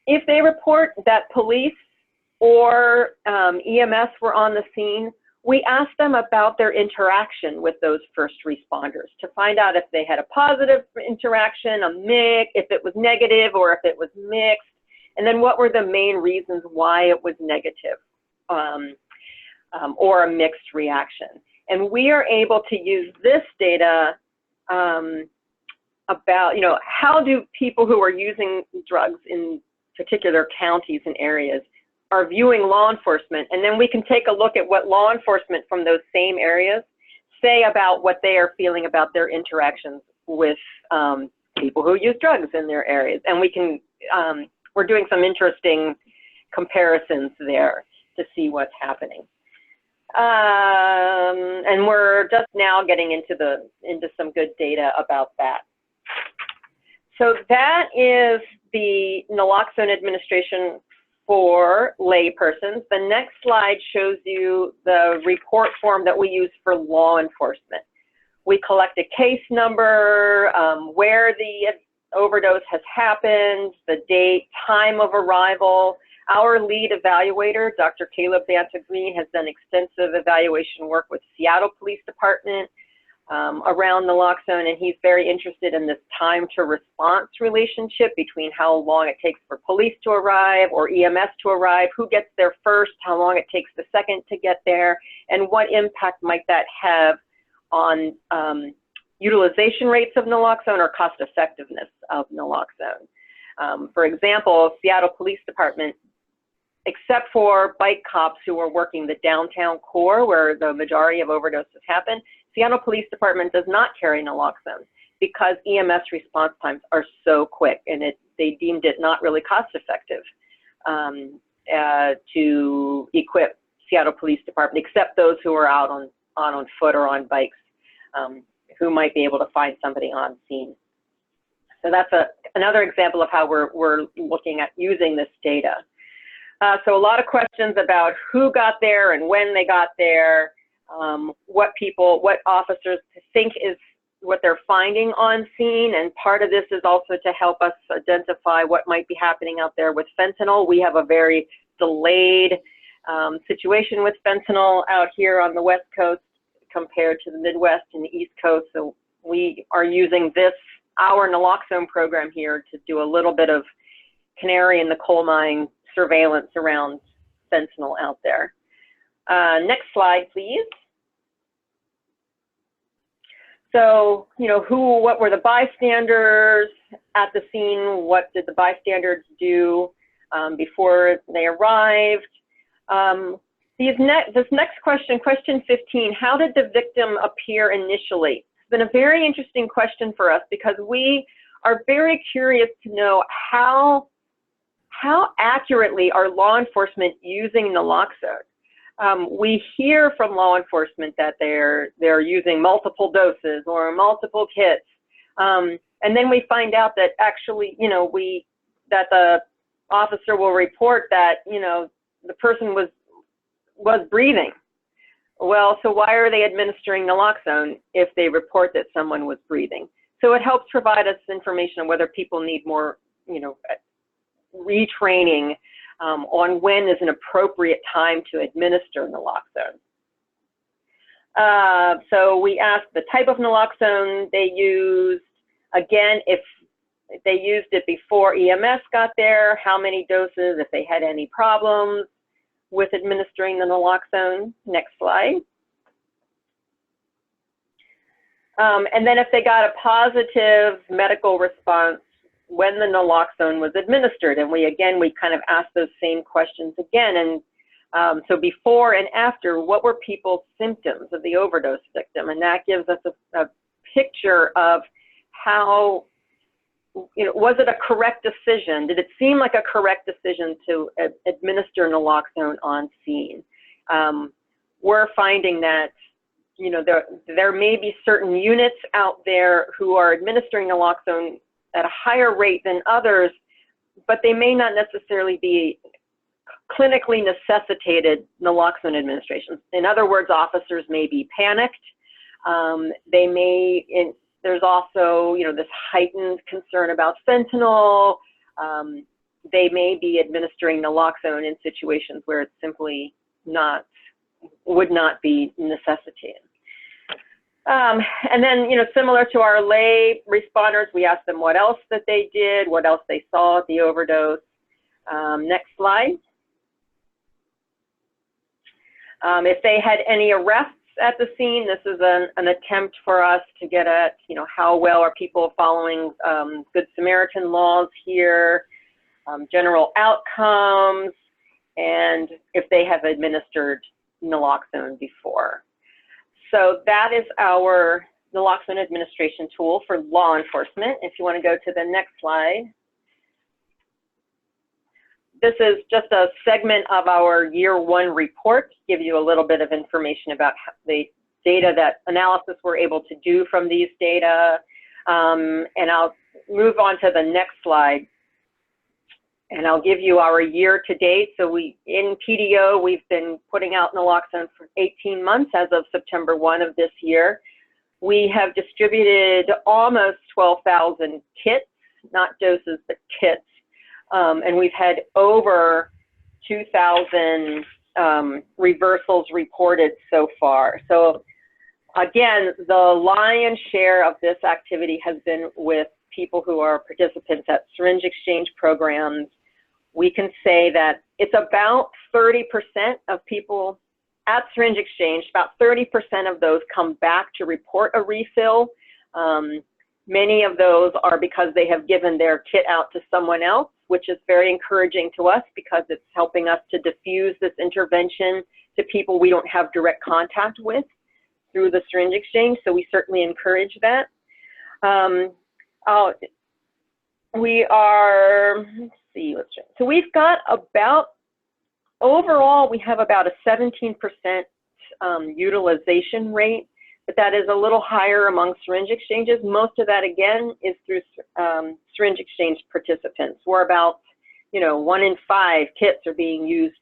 If they report that police or EMS were on the scene, we ask them about their interaction with those first responders to find out if they had a positive interaction, a mix, if it was negative or if it was mixed, and then what were the main reasons why it was negative or a mixed reaction. And we are able to use this data about, how do people who are using drugs in particular counties and areas are viewing law enforcement, and then we can take a look at what law enforcement from those same areas say about what they are feeling about their interactions with people who use drugs in their areas. And we can, we're doing some interesting comparisons there to see what's happening. And we're just now getting into some good data about that. So that is the naloxone administration for laypersons. The next slide shows you the report form that we use for law enforcement. We collect a case number, where the overdose has happened, the date, time of arrival. Our lead evaluator, Dr. Caleb Banta-Green, has done extensive evaluation work with Seattle Police Department around naloxone, and he's very interested in this time to response relationship between how long it takes for police to arrive or EMS to arrive, who gets there first, how long it takes the second to get there, and what impact might that have on utilization rates of naloxone or cost effectiveness of naloxone. For example, Seattle Police Department, except for bike cops who are working the downtown core where the majority of overdoses happen, Seattle Police Department does not carry naloxone because EMS response times are so quick, and they deemed it not really cost effective to equip Seattle Police Department, except those who are out on foot or on bikes, who might be able to find somebody on scene. So that's another example of how we're looking at using this data. So a lot of questions about who got there and when they got there, what officers think is what they're finding on scene, and part of this is also to help us identify what might be happening out there with fentanyl. We have a very delayed situation with fentanyl out here on the West Coast compared to the Midwest and the East Coast. So we are using our naloxone program here to do a little bit of canary in the coal mine surveillance around fentanyl out there. Next slide, please. So, what were the bystanders at the scene? What did the bystanders do before they arrived? This next question, question 15, how did the victim appear initially? It's been a very interesting question for us because we are very curious to know how accurately are law enforcement using naloxone. We hear from law enforcement that they're using multiple doses or multiple kits, and then we find out that actually, that the officer will report that the person was breathing. Well, so why are they administering naloxone if they report that someone was breathing? So it helps provide us information on whether people need more, retraining on when is an appropriate time to administer naloxone. So we asked the type of naloxone they used. Again, if they used it before EMS got there, how many doses, if they had any problems with administering the naloxone. Next slide. And then if they got a positive medical response when the naloxone was administered, and we kind of asked those same questions again. And so before and after, what were people's symptoms of the overdose victim? And that gives us a picture of how, was it a correct decision? Did it seem like a correct decision to administer naloxone on scene? We're finding that, there may be certain units out there who are administering naloxone at a higher rate than others, but they may not necessarily be clinically necessitated naloxone administrations. In other words, officers may be panicked. There's also, this heightened concern about fentanyl. They may be administering naloxone in situations where it's simply would not be necessitated. And then, similar to our lay responders, we asked them what else that they did, what else they saw at the overdose. Next slide. If they had any arrests at the scene, this is an attempt for us to get at, how well are people following Good Samaritan laws here, general outcomes, and if they have administered naloxone before. So that is our naloxone administration tool for law enforcement. If you want to go to the next slide. This is just a segment of our year one report, give you a little bit of information about the data analysis we're able to do from these data. And I'll move on to the next slide. And I'll give you our year to date. So in PDO, we've been putting out naloxone for 18 months as of September 1 of this year. We have distributed almost 12,000 kits, not doses, but kits. And we've had over 2,000 reversals reported so far. So again, the lion's share of this activity has been with people who are participants at syringe exchange programs. We can say that it's about 30% of people at syringe exchange, about 30% of those come back to report a refill. Many of those are because they have given their kit out to someone else, which is very encouraging to us because it's helping us to diffuse this intervention to people we don't have direct contact with through the syringe exchange. So we certainly encourage that. So we've got overall, we have about a 17% utilization rate, but that is a little higher among syringe exchanges. Most of that, again, is through syringe exchange participants. We're about, 1 in 5 kits are being used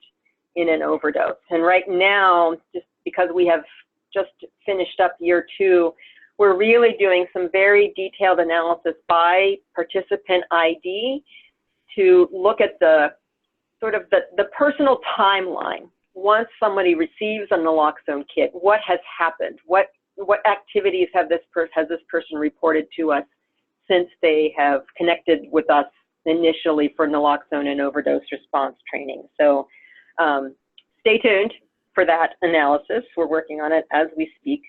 in an overdose. And right now, just because we have just finished up year 2, we're really doing some very detailed analysis by participant ID to look at the sort of the personal timeline. once somebody receives a naloxone kit, what has happened? What activities has this person reported to us since they have connected with us initially for naloxone and overdose response training? So stay tuned for that analysis. We're working on it as we speak.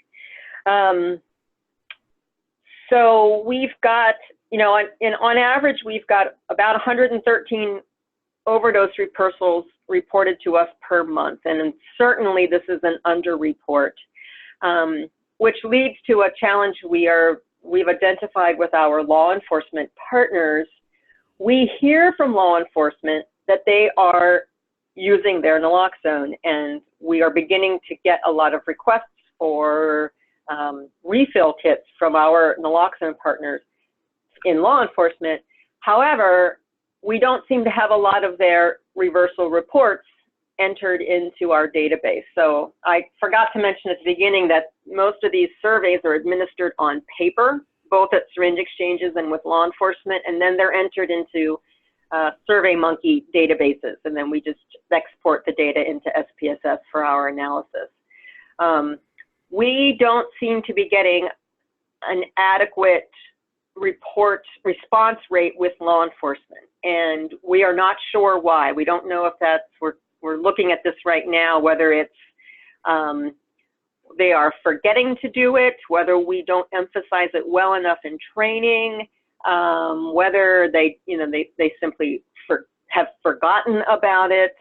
So we've got, you know, on average, we've got about 113 overdose reversals reported to us per month. And certainly this is an underreport, which leads to a challenge we've identified with our law enforcement partners. We hear from law enforcement that they are using their naloxone, and we are beginning to get a lot of requests for refill kits from our naloxone partners in law enforcement. However, we don't seem to have a lot of their reversal reports entered into our database. So I forgot to mention at the beginning that most of these surveys are administered on paper, both at syringe exchanges and with law enforcement, and then they're entered into SurveyMonkey databases, and then we just export the data into SPSS for our analysis. We don't seem to be getting an adequate response rate with law enforcement, and we are not sure why. We don't know if that's, we're looking at this right now, whether it's they are forgetting to do it, whether we don't emphasize it well enough in training, whether they, you know, they simply have forgotten about it,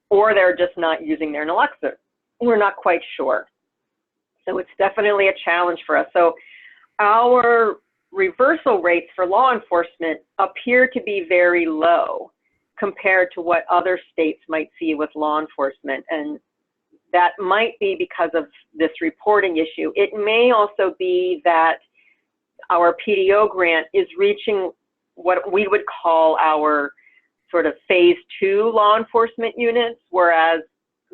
or they're just not using their naloxone. We're not quite sure. So it's definitely a challenge for us. So our reversal rates for law enforcement appear to be very low compared to what other states might see with law enforcement. And that might be because of this reporting issue. It may also be that our PDO grant is reaching what we would call our sort of phase 2 law enforcement units, whereas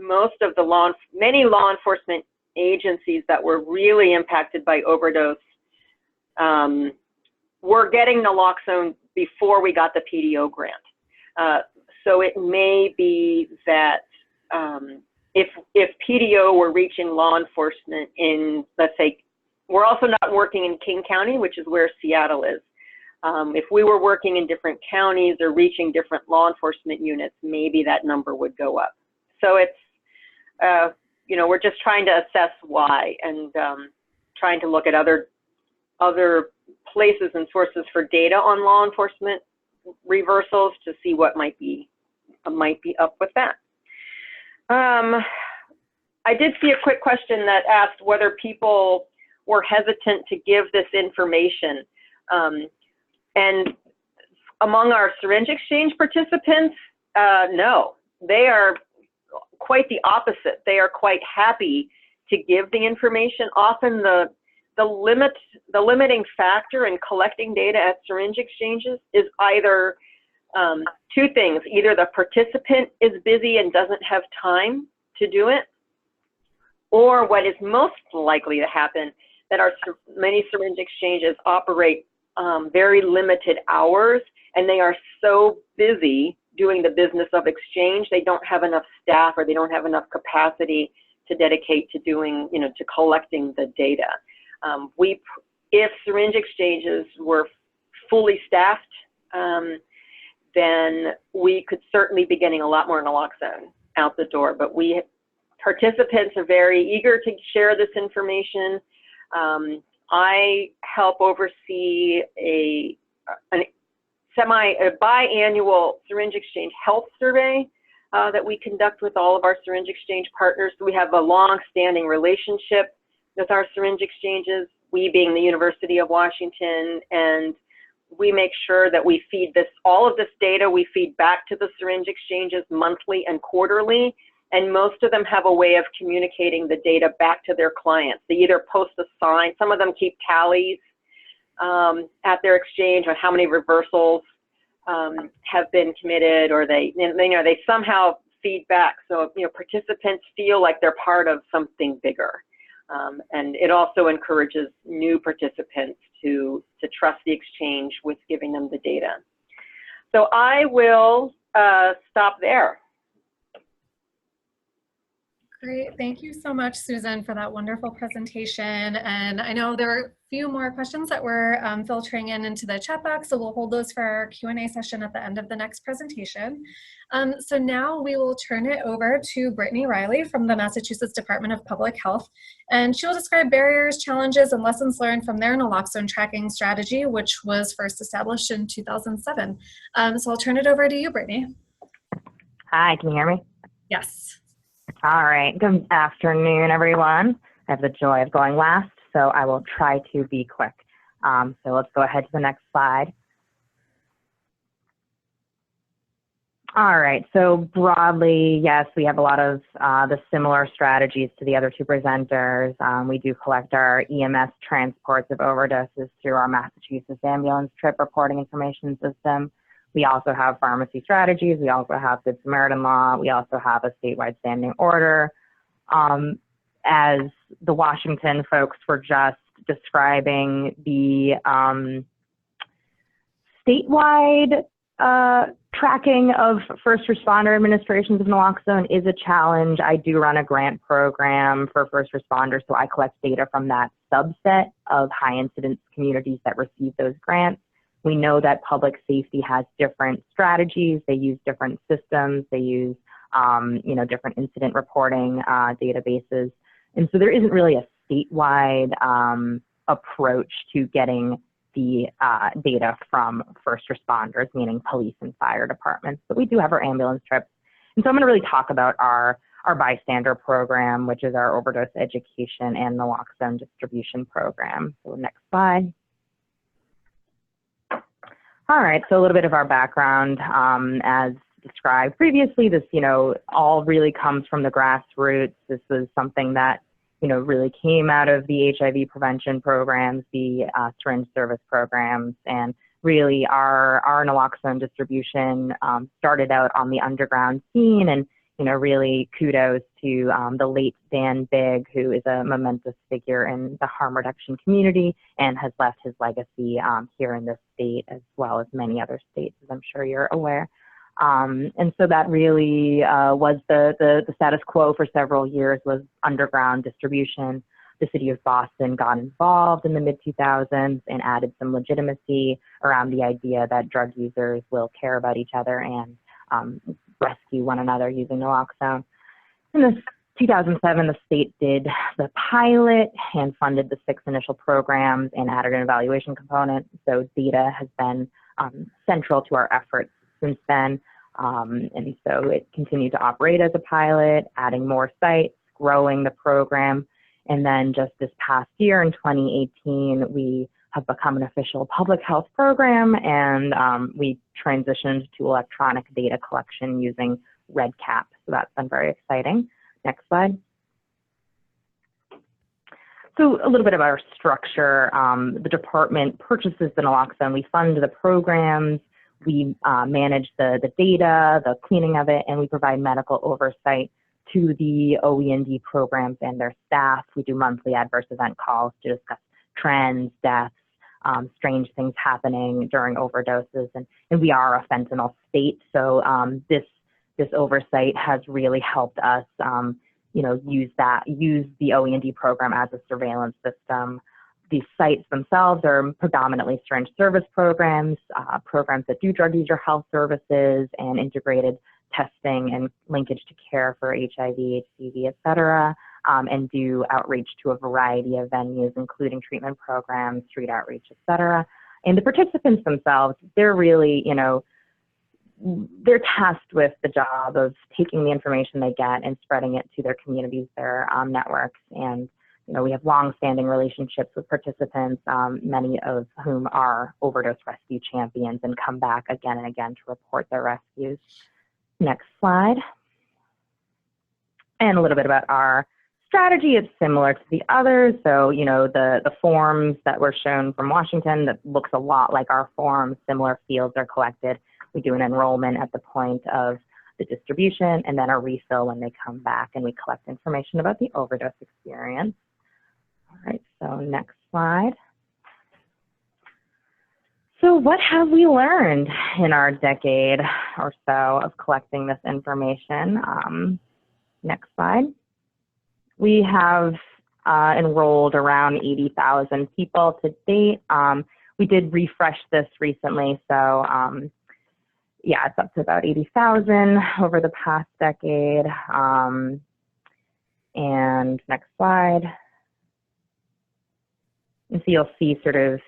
most of the many law enforcement agencies that were really impacted by overdose were getting naloxone before we got the PDO grant. So it may be that if PDO were reaching law enforcement in, let's say, we're also not working in King County, which is where Seattle is. If we were working in different counties or reaching different law enforcement units, maybe that number would go up. So it's, you know, we're just trying to assess why, and trying to look at other places and sources for data on law enforcement reversals to see what might be up with that. I did see a quick question that asked whether people were hesitant to give this information. And among our syringe exchange participants, no, they are quite the opposite. They are quite happy to give the information. Often the limiting factor in collecting data at syringe exchanges is either two things. Either the participant is busy and doesn't have time to do it, or what is most likely to happen, that many syringe exchanges operate very limited hours, and they are so busy doing the business of exchange, they don't have enough staff, or they don't have enough capacity to dedicate to doing, you know, to collecting the data. If syringe exchanges were fully staffed, then we could certainly be getting a lot more naloxone out the door. But participants are very eager to share this information. I help oversee a biannual syringe exchange health survey that we conduct with all of our syringe exchange partners. So we have a long-standing relationship with our syringe exchanges, we being the University of Washington, and we make sure that we feed all of this data, we feed back to the syringe exchanges monthly and quarterly, and most of them have a way of communicating the data back to their clients. They either post a sign, some of them keep tallies at their exchange on how many reversals have been committed, or they somehow feed back. So, you know, participants feel like they're part of something bigger. And it also encourages new participants to trust the exchange with giving them the data. So I will stop there. Great. Thank you so much, Susan, for that wonderful presentation. And I know there are a few more questions that we're filtering into the chat box, so we'll hold those for our Q&A session at the end of the next presentation. So now we will turn it over to Brittany Riley from the Massachusetts Department of Public Health, and she'll describe barriers, challenges, and lessons learned from their naloxone tracking strategy, which was first established in 2007. So I'll turn it over to you, Brittany. Hi, can you hear me? Yes. All right, good afternoon, everyone. I have the joy of going last, so I will try to be quick. So let's go ahead to the next slide. All right, so broadly, yes, we have a lot of the similar strategies to the other two presenters. We do collect our EMS transports of overdoses through our Massachusetts ambulance trip reporting information system. We also have pharmacy strategies. We also have Good Samaritan law. We also have a statewide standing order. As the Washington folks were just describing, the statewide tracking of first responder administrations of naloxone is a challenge. I do run a grant program for first responders, so I collect data from that subset of high incidence communities that receive those grants. We know that public safety has different strategies. They use different systems. They use, different incident reporting databases. And so there isn't really a statewide approach to getting the data from first responders, meaning police and fire departments. But we do have our ambulance trips. And so I'm going to really talk about our bystander program, which is our overdose education and naloxone distribution program. So next slide. All right, so a little bit of our background. As described previously, this, all really comes from the grassroots. This was something that, really came out of the HIV prevention programs, the syringe service programs, and really our naloxone distribution started out on the underground scene. And really kudos to the late Dan Bigg, who is a momentous figure in the harm reduction community and has left his legacy here in this state as well as many other states, as I'm sure you're aware. And so that really was the status quo for several years, was underground distribution. The city of Boston got involved in the mid-2000s and added some legitimacy around the idea that drug users will care about each other and rescue one another using naloxone. In 2007, the state did the pilot and funded the 6 initial programs and added an evaluation component. So data has been central to our efforts since then. And so it continued to operate as a pilot, adding more sites, growing the program. And then just this past year in 2018, we have become an official public health program, and we transitioned to electronic data collection using REDCap. So that's been very exciting. Next slide. So a little bit about our structure. The department purchases the naloxone. We fund the programs. We manage the data, the cleaning of it, and we provide medical oversight to the OE&D programs and their staff. We do monthly adverse event calls to discuss trends, deaths, strange things happening during overdoses, and we are a fentanyl state, so this oversight has really helped us, use the OE&D program as a surveillance system. These sites themselves are predominantly syringe service programs, programs that do drug user health services and integrated testing and linkage to care for HIV, HCV, et cetera. And do outreach to a variety of venues, including treatment programs, street outreach, et cetera. And the participants themselves, they're really, they're tasked with the job of taking the information they get and spreading it to their communities, their networks. And, we have long-standing relationships with participants, many of whom are overdose rescue champions and come back again and again to report their rescues. Next slide. And a little bit about our strategy is similar to the others. So, the forms that were shown from Washington, that looks a lot like our forms. Similar fields are collected. We do an enrollment at the point of the distribution and then a refill when they come back, and we collect information about the overdose experience. All right, so next slide. So what have we learned in our decade or so of collecting this information? Next slide. we have enrolled around 80,000 people to date. We did refresh this recently, so yeah, it's up to about 80,000 over the past decade. And next slide. And so you'll see sort of,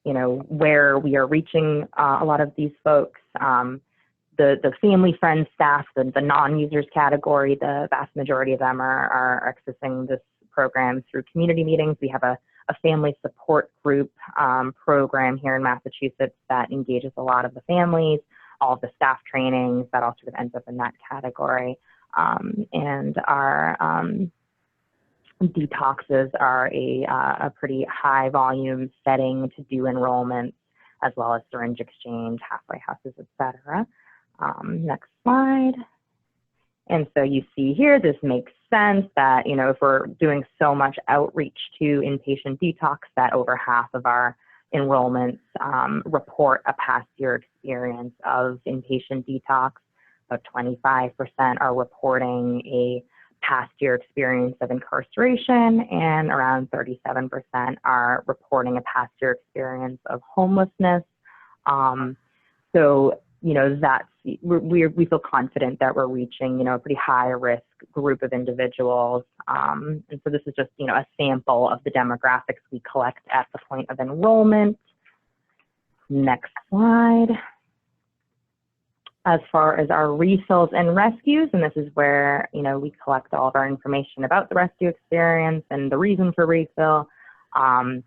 you know, where we are reaching a lot of these folks. The family, friends, staff, the non-users category, the vast majority of them are accessing this program through community meetings. We have a family support group program here in Massachusetts that engages a lot of the families, all of the staff trainings, that all sort of ends up in that category. And our detoxes are a pretty high volume setting to do enrollments, as well as syringe exchange, halfway houses, et cetera. Next slide. And so you see here, this makes sense that, you know, if we're doing so much outreach to inpatient detox, that over half of our enrollments report a past year experience of inpatient detox. About 25% are reporting a past year experience of incarceration, and around 37% are reporting a past year experience of homelessness. So, you know, that's, we feel confident that we're reaching, you know, a pretty high risk group of individuals. And so this is just, you know, a sample of the demographics we collect at the point of enrollment. Next slide. As far as our refills and rescues, and this is where, you know, we collect all of our information about the rescue experience and the reason for refill. You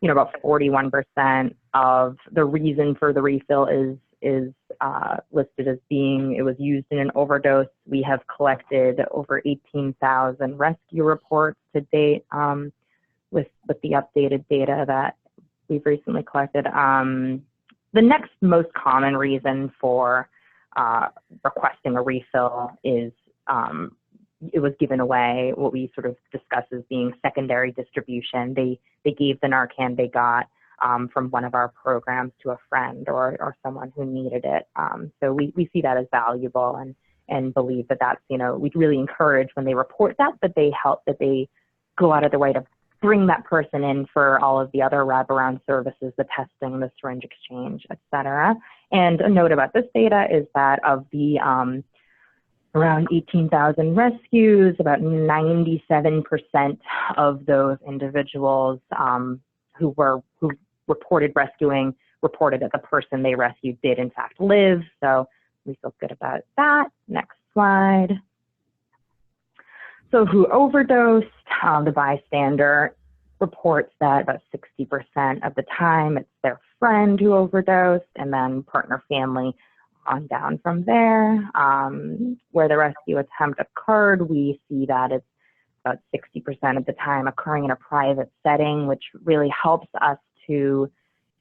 know, about 41% of the reason for the refill is listed as being it was used in an overdose. We have collected over 18,000 rescue reports to date with the updated data that we've recently collected. The next most common reason for requesting a refill is it was given away, what we sort of discuss as being secondary distribution. They gave the Narcan they got from one of our programs to a friend or someone who needed it. So we see that as valuable and believe that that's, you know, we really encourage when they report that they help, that they go out of their way to bring that person in for all of the other wraparound services, the testing, the syringe exchange, et cetera. And a note about this data is that of the around 18,000 rescues, about 97% of those individuals who reported rescuing reported that the person they rescued did in fact live. So we feel good about that. Next slide. So who overdosed? The bystander reports that about 60% of the time it's their friend who overdosed, and then partner, family on down from there. Where the rescue attempt occurred, we see that it's about 60% of the time occurring in a private setting, which really helps us to,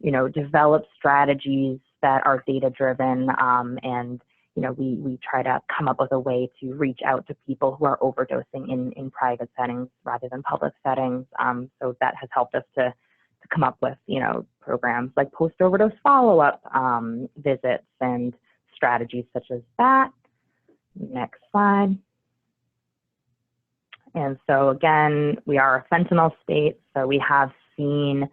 you know, develop strategies that are data-driven, and you know, we try to come up with a way to reach out to people who are overdosing in private settings rather than public settings. So that has helped us to come up with, you know, programs like post-overdose follow-up visits and strategies such as that. Next slide. And so again, we are a fentanyl state, so we have seen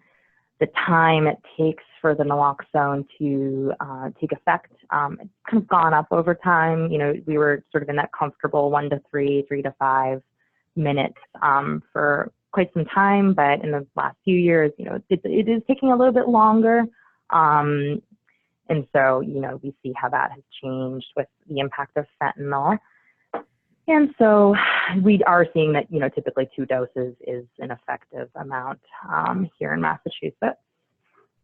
the time it takes for the naloxone to take effect. It's kind of gone up over time. You know, we were sort of in that comfortable 1 to 3, 3 to 5 minutes for quite some time, but in the last few years, you know, it is taking a little bit longer. And so, you know, we see how that has changed with the impact of fentanyl. And so we are seeing that, you know, typically 2 doses is an effective amount here in Massachusetts.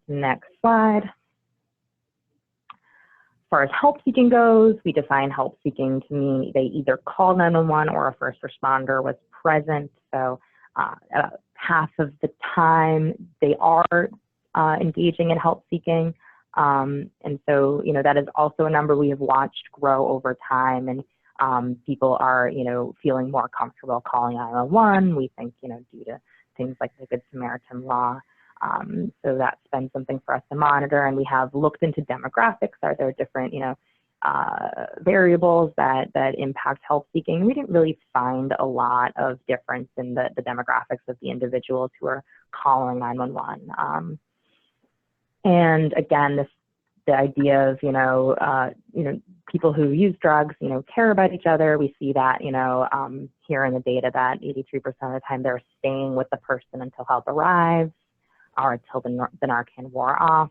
Next slide. As far as help seeking goes, we define help seeking to mean they either call 911 or a first responder was present. So half of the time they are engaging in help seeking. And so, you know, that is also a number we have watched grow over time, and people are, you know, feeling more comfortable calling 911. We think, you know, due to things like the Good Samaritan law. So that's been something for us to monitor, and we have looked into demographics. Are there different, you know, variables that impact health seeking. We didn't really find a lot of difference in the demographics of the individuals who are calling 911. And again, the idea of people who use drugs care about each other. We see that here in the data that 83% of the time they're staying with the person until help arrives or until the Narcan wore off.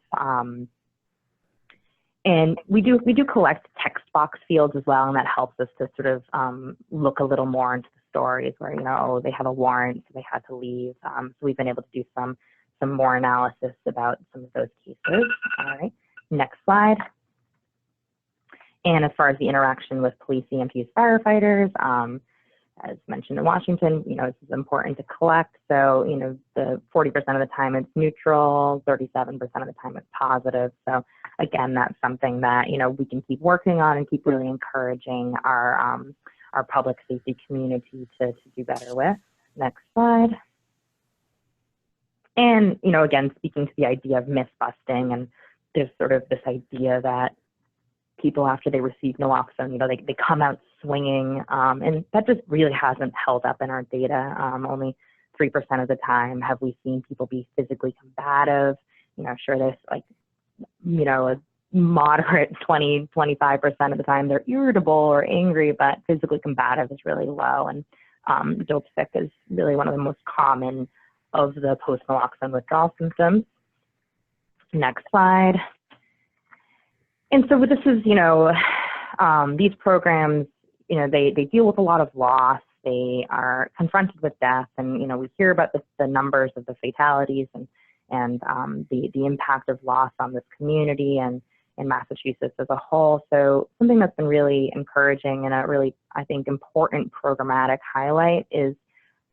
And we do collect text box fields as well, and that helps us to sort of look a little more into the stories where they have a warrant, so they had to leave. So we've been able to do some more analysis about some of those cases. All right, next slide. And as far as the interaction with police, EMTs, firefighters, as mentioned in Washington, this is important to collect. So, the 40% of the time it's neutral, 37% of the time it's positive. So again, that's something that, we can keep working on and keep really encouraging our public safety community to do better with. Next slide. And, again, speaking to the idea of myth busting, and there's sort of this idea that people after they receive naloxone, they come out swinging, and that just really hasn't held up in our data. Only 3% of the time have we seen people be physically combative. Sure, there's a moderate 20-25% of the time they're irritable or angry, but physically combative is really low. And dope sick is really one of the most common of the post-naloxone withdrawal symptoms. Next slide. And so this is, these programs, they deal with a lot of loss. They are confronted with death, and, we hear about the numbers of the fatalities and the impact of loss on this community and in Massachusetts as a whole. So something that's been really encouraging and a really, I think, important programmatic highlight is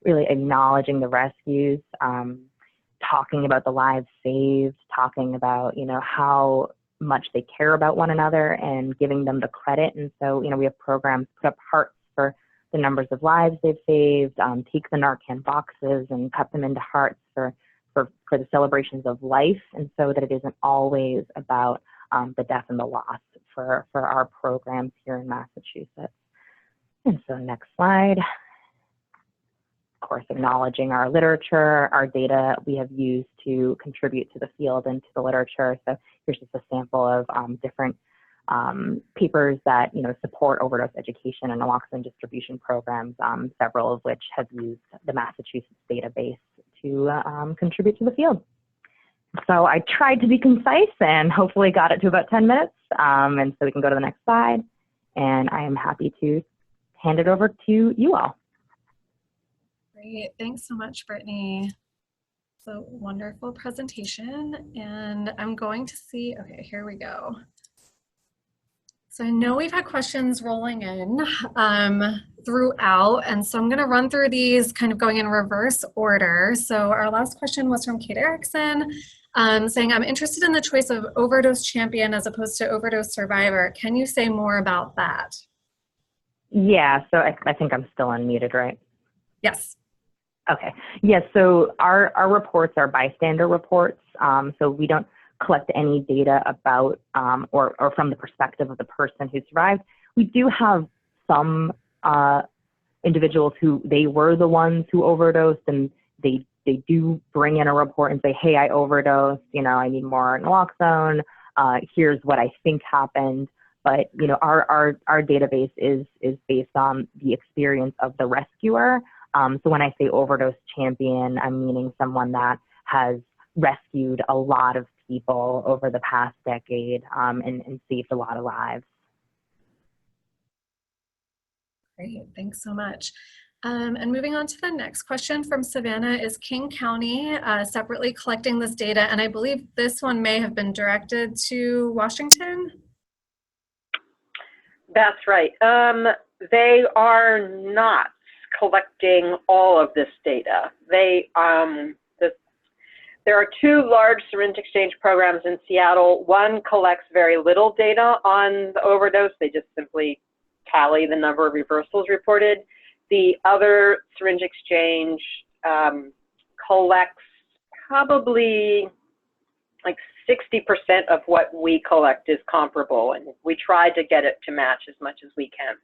really acknowledging the rescues, talking about the lives saved, talking about, how much they care about one another and giving them the credit. And so, we have programs put up hearts for the numbers of lives they've saved, take the Narcan boxes and cut them into hearts for the celebrations of life, and so that it isn't always about the death and the loss for our programs here in Massachusetts. And so next slide. Of course, acknowledging our literature, our data we have used to contribute to the field and to the literature. So here's just a sample of different papers that support overdose education and naloxone distribution programs, several of which have used the Massachusetts database to contribute to the field. So I tried to be concise and hopefully got it to about 10 minutes. And so we can go to the next slide. And I am happy to hand it over to you all. Great, thanks so much, Brittany. So wonderful presentation. And I'm going to see, okay, here we go. So I know we've had questions rolling in throughout, and so I'm going to run through these kind of going in reverse order. So our last question was from Kate Erickson, saying, I'm interested in the choice of overdose champion as opposed to overdose survivor. Can you say more about that? Yeah, so I think I'm still unmuted, right? Yes. Okay. Yes, so our reports are bystander reports, so we don't collect any data about or from the perspective of the person who survived. We do have some individuals who they were the ones who overdosed, and they do bring in a report and say, hey, I overdosed, I need more naloxone, here's what I think happened. But our database is based on the experience of the rescuer. So when I say overdose champion, I'm meaning someone that has rescued a lot of people over the past decade and saved a lot of lives. Great, thanks so much. And moving on to the next question from Savannah, is King County separately collecting this data? And I believe this one may have been directed to Washington. That's right. They are not collecting all of this data. There are two large syringe exchange programs in Seattle. One collects very little data on the overdose. They just simply tally the number of reversals reported. The other syringe exchange collects probably like 60% of what we collect is comparable, and we try to get it to match as much as we can.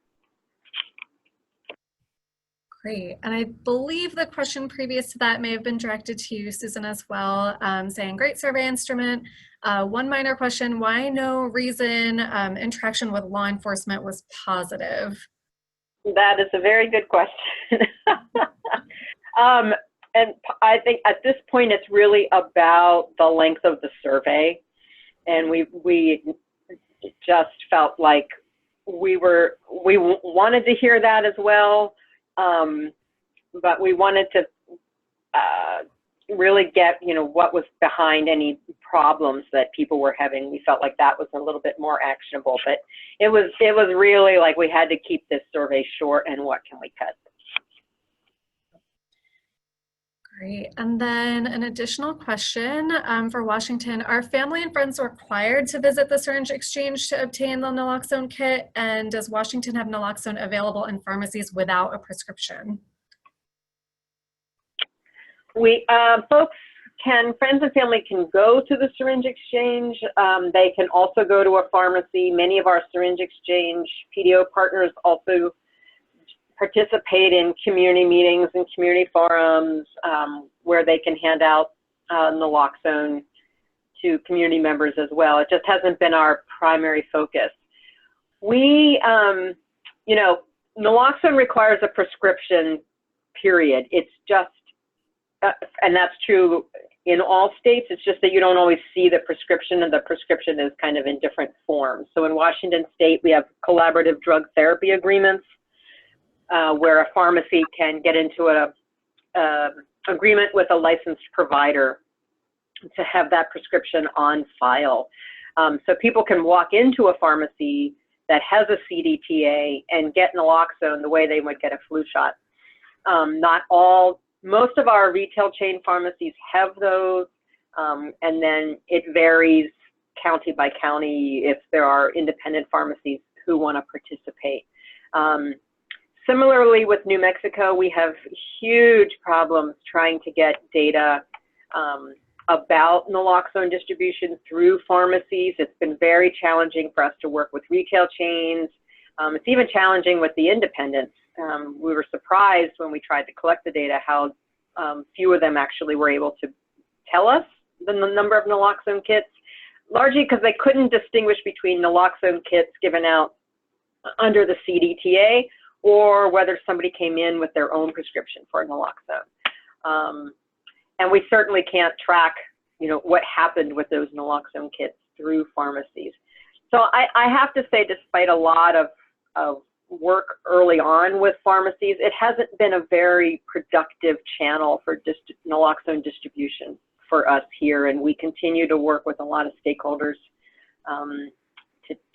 Great. And I believe the question previous to that may have been directed to you, Susan, as well, saying, great survey instrument. One minor question, why no reason interaction with law enforcement was positive? That is a very good question. And I think at this point, it's really about the length of the survey. And we just felt like we wanted to hear that as well. But we wanted to really get, what was behind any problems that people were having. We felt like that was a little bit more actionable, but it was really like we had to keep this survey short, and what can we cut? Great. And then an additional question for Washington. Are family and friends required to visit the syringe exchange to obtain the naloxone kit? And does Washington have naloxone available in pharmacies without a prescription? Friends and family can go to the syringe exchange. They can also go to a pharmacy. Many of our syringe exchange PDO partners also participate in community meetings and community forums where they can hand out naloxone to community members as well. It just hasn't been our primary focus. Naloxone requires a prescription, period. It's just, and that's true in all states, it's just that you don't always see the prescription, and the prescription is kind of in different forms. So in Washington State, we have collaborative drug therapy agreements, where a pharmacy can get into an agreement with a licensed provider to have that prescription on file. So people can walk into a pharmacy that has a CDTA and get naloxone the way they would get a flu shot. Most of our retail chain pharmacies have those, and then it varies county by county if there are independent pharmacies who want to participate. Similarly, with New Mexico, we have huge problems trying to get data about naloxone distribution through pharmacies. It's been very challenging for us to work with retail chains. It's even challenging with the independents. We were surprised when we tried to collect the data how few of them actually were able to tell us the number of naloxone kits, largely because they couldn't distinguish between naloxone kits given out under the CDTA or whether somebody came in with their own prescription for naloxone. And we certainly can't track, what happened with those naloxone kits through pharmacies. So I have to say, despite a lot of work early on with pharmacies, it hasn't been a very productive channel for naloxone distribution for us here, and we continue to work with a lot of stakeholders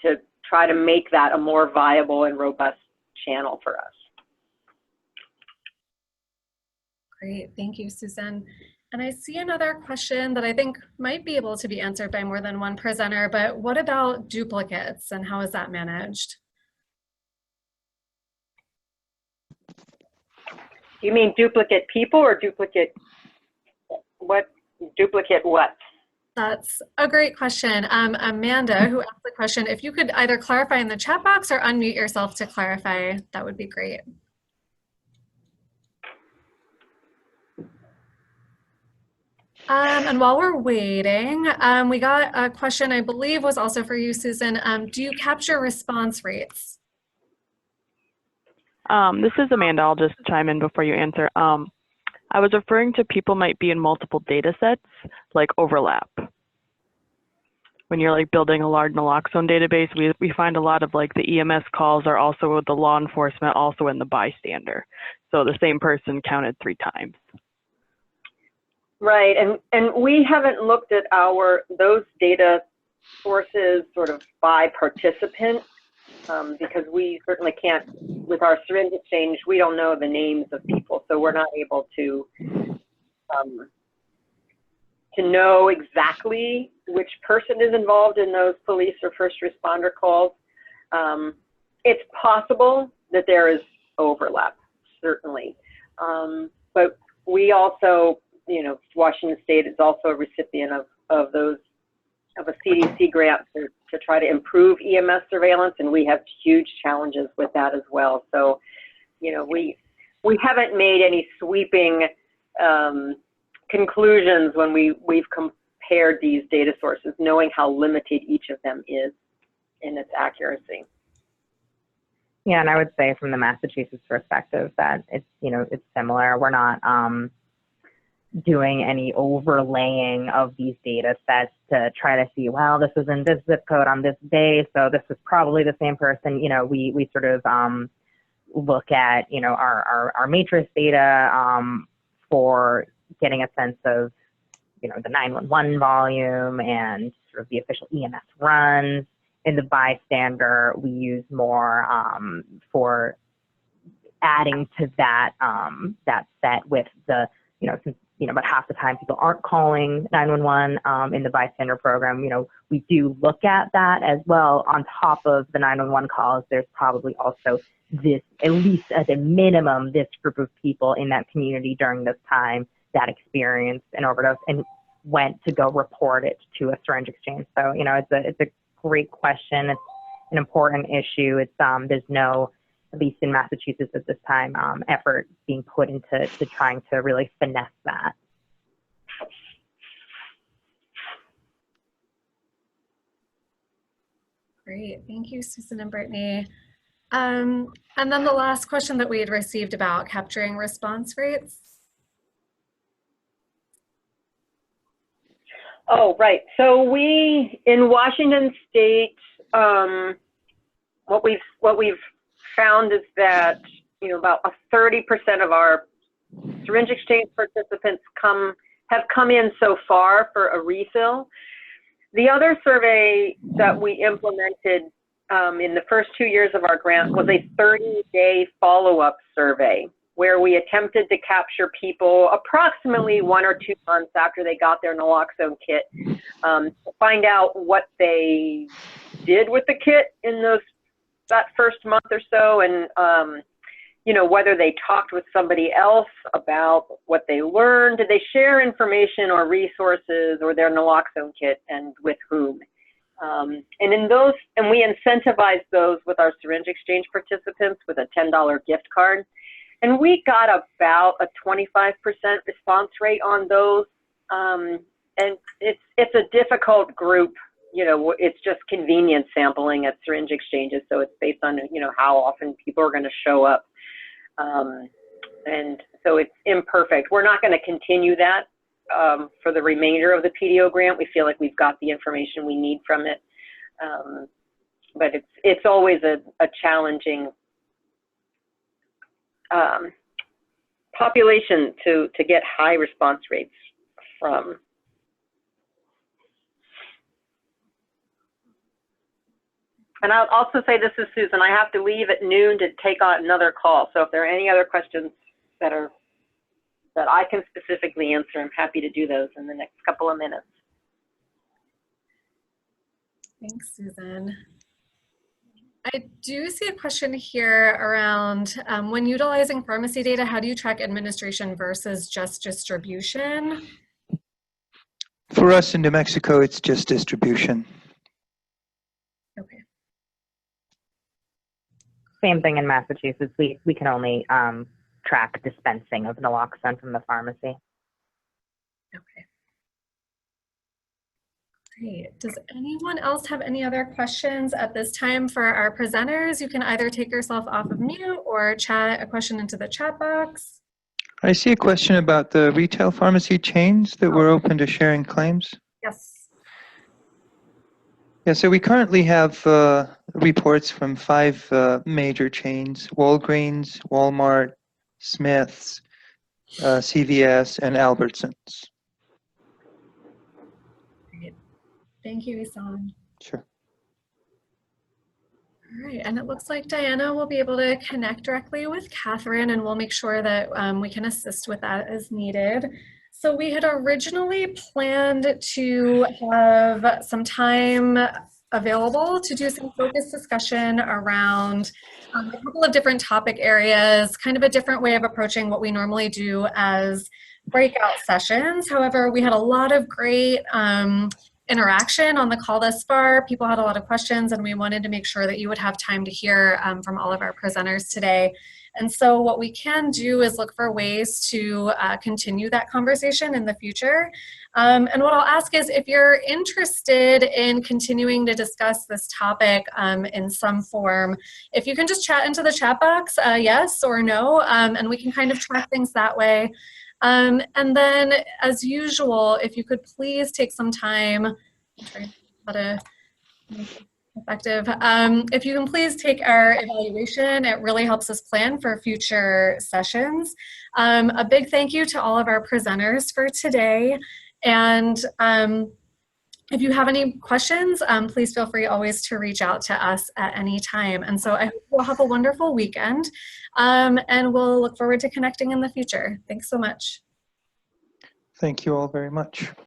to try to make that a more viable and robust channel for us. Great, thank you, Susan. And I see another question that I think might be able to be answered by more than one presenter, but what about duplicates and how is that managed? You mean duplicate people or duplicate what? Duplicate what? That's a great question. Amanda, who asked the question, if you could either clarify in the chat box or unmute yourself to clarify, that would be great. And while we're waiting, we got a question I believe was also for you, Susan. Do you capture response rates? This is Amanda. I'll just chime in before you answer. I was referring to people might be in multiple data sets, like overlap. When you're building a large naloxone database, we find a lot of the EMS calls are also with the law enforcement, also in the bystander. So the same person counted 3 times. Right, and we haven't looked at those data sources sort of by participant because we certainly can't, with our syringe exchange, we don't know the names of people, so we're not able to know exactly which person is involved in those police or first responder calls. It's possible that there is overlap, certainly, but we also, Washington State is also a recipient of those of a CDC grant to try to improve EMS surveillance, and we have huge challenges with that as well. So, you know, we haven't made any sweeping conclusions when we've compared these data sources, knowing how limited each of them is in its accuracy. Yeah, and I would say from the Massachusetts perspective that it's, you know, it's similar. We're not doing any overlaying of these data sets to try to see, well, this was in this zip code on this day, so this is probably the same person. You know, we sort of look at, you know, our matrix data for getting a sense of, you know, the 911 volume and sort of the official EMS runs. In the bystander, we use more for adding to that that set with the, you know, since, you know, about half the time people aren't calling 911 in the bystander program, you know, we do look at that as well. On top of the 911 calls, there's probably also this, at least as a minimum, this group of people in that community during this time that experienced an overdose and went to go report it to a syringe exchange. So, you know, it's a great question. It's an important issue. It's there's no, at least in Massachusetts at this time, effort being put into trying to really finesse that. Great, thank you, Susan and Brittany. And then the last question that we had received about capturing response rates. Oh, right. So we, in Washington State, what we've found is that, you know, about 30% of our syringe exchange participants have come in so far for a refill. The other survey that we implemented in the first 2 years of our grant was a 30-day follow-up survey where we attempted to capture people approximately 1 or 2 months after they got their naloxone kit to find out what they did with the kit in that first month or so, and you know, whether they talked with somebody else about what they learned, did they share information or resources or their naloxone kit, and with whom. And in those, and we incentivized those with our syringe exchange participants with a $10 gift card. And we got about a 25% response rate on those. And it's a difficult group, you know, it's just convenience sampling at syringe exchanges. So it's based on, you know, how often people are going to show up. And so it's imperfect. We're not going to continue that for the remainder of the PDO grant. We feel like we've got the information we need from it. But it's always a challenging population to get high response rates from. And I'll also say, this is Susan, I have to leave at noon to take on another call. So if there are any other questions that I can specifically answer, I'm happy to do those in the next couple of minutes. Thanks, Susan. I do see a question here around when utilizing pharmacy data, how do you track administration versus just distribution? For us in New Mexico, it's just distribution. Okay. Same thing in Massachusetts. We can only track dispensing of naloxone from the pharmacy. Okay. Great. Does anyone else have any other questions at this time for our presenters? You can either take yourself off of mute or chat a question into the chat box. I see a question about the retail pharmacy chains that were open to sharing claims. Yes. Yeah, so we currently have reports from 5 major chains: Walgreens, Walmart, Smith's, CVS, and Albertsons. Great. Thank you, Isan. Sure. All right, and it looks like Diana will be able to connect directly with Catherine, and we'll make sure that we can assist with that as needed. So we had originally planned to have some time available to do some focused discussion around a couple of different topic areas, kind of a different way of approaching what we normally do as breakout sessions. However, we had a lot of great interaction on the call thus far. People had a lot of questions, and we wanted to make sure that you would have time to hear from all of our presenters today. And so what we can do is look for ways to continue that conversation in the future. And what I'll ask is, if you're interested in continuing to discuss this topic in some form, if you can just chat into the chat box, yes or no, and we can kind of track things that way. And then, as usual, if you could please take some time, how to effective. If you can please take our evaluation, it really helps us plan for future sessions. A big thank you to all of our presenters for today. And if you have any questions, please feel free always to reach out to us at any time. And so I hope you'll have a wonderful weekend, and we'll look forward to connecting in the future. Thanks so much. Thank you all very much.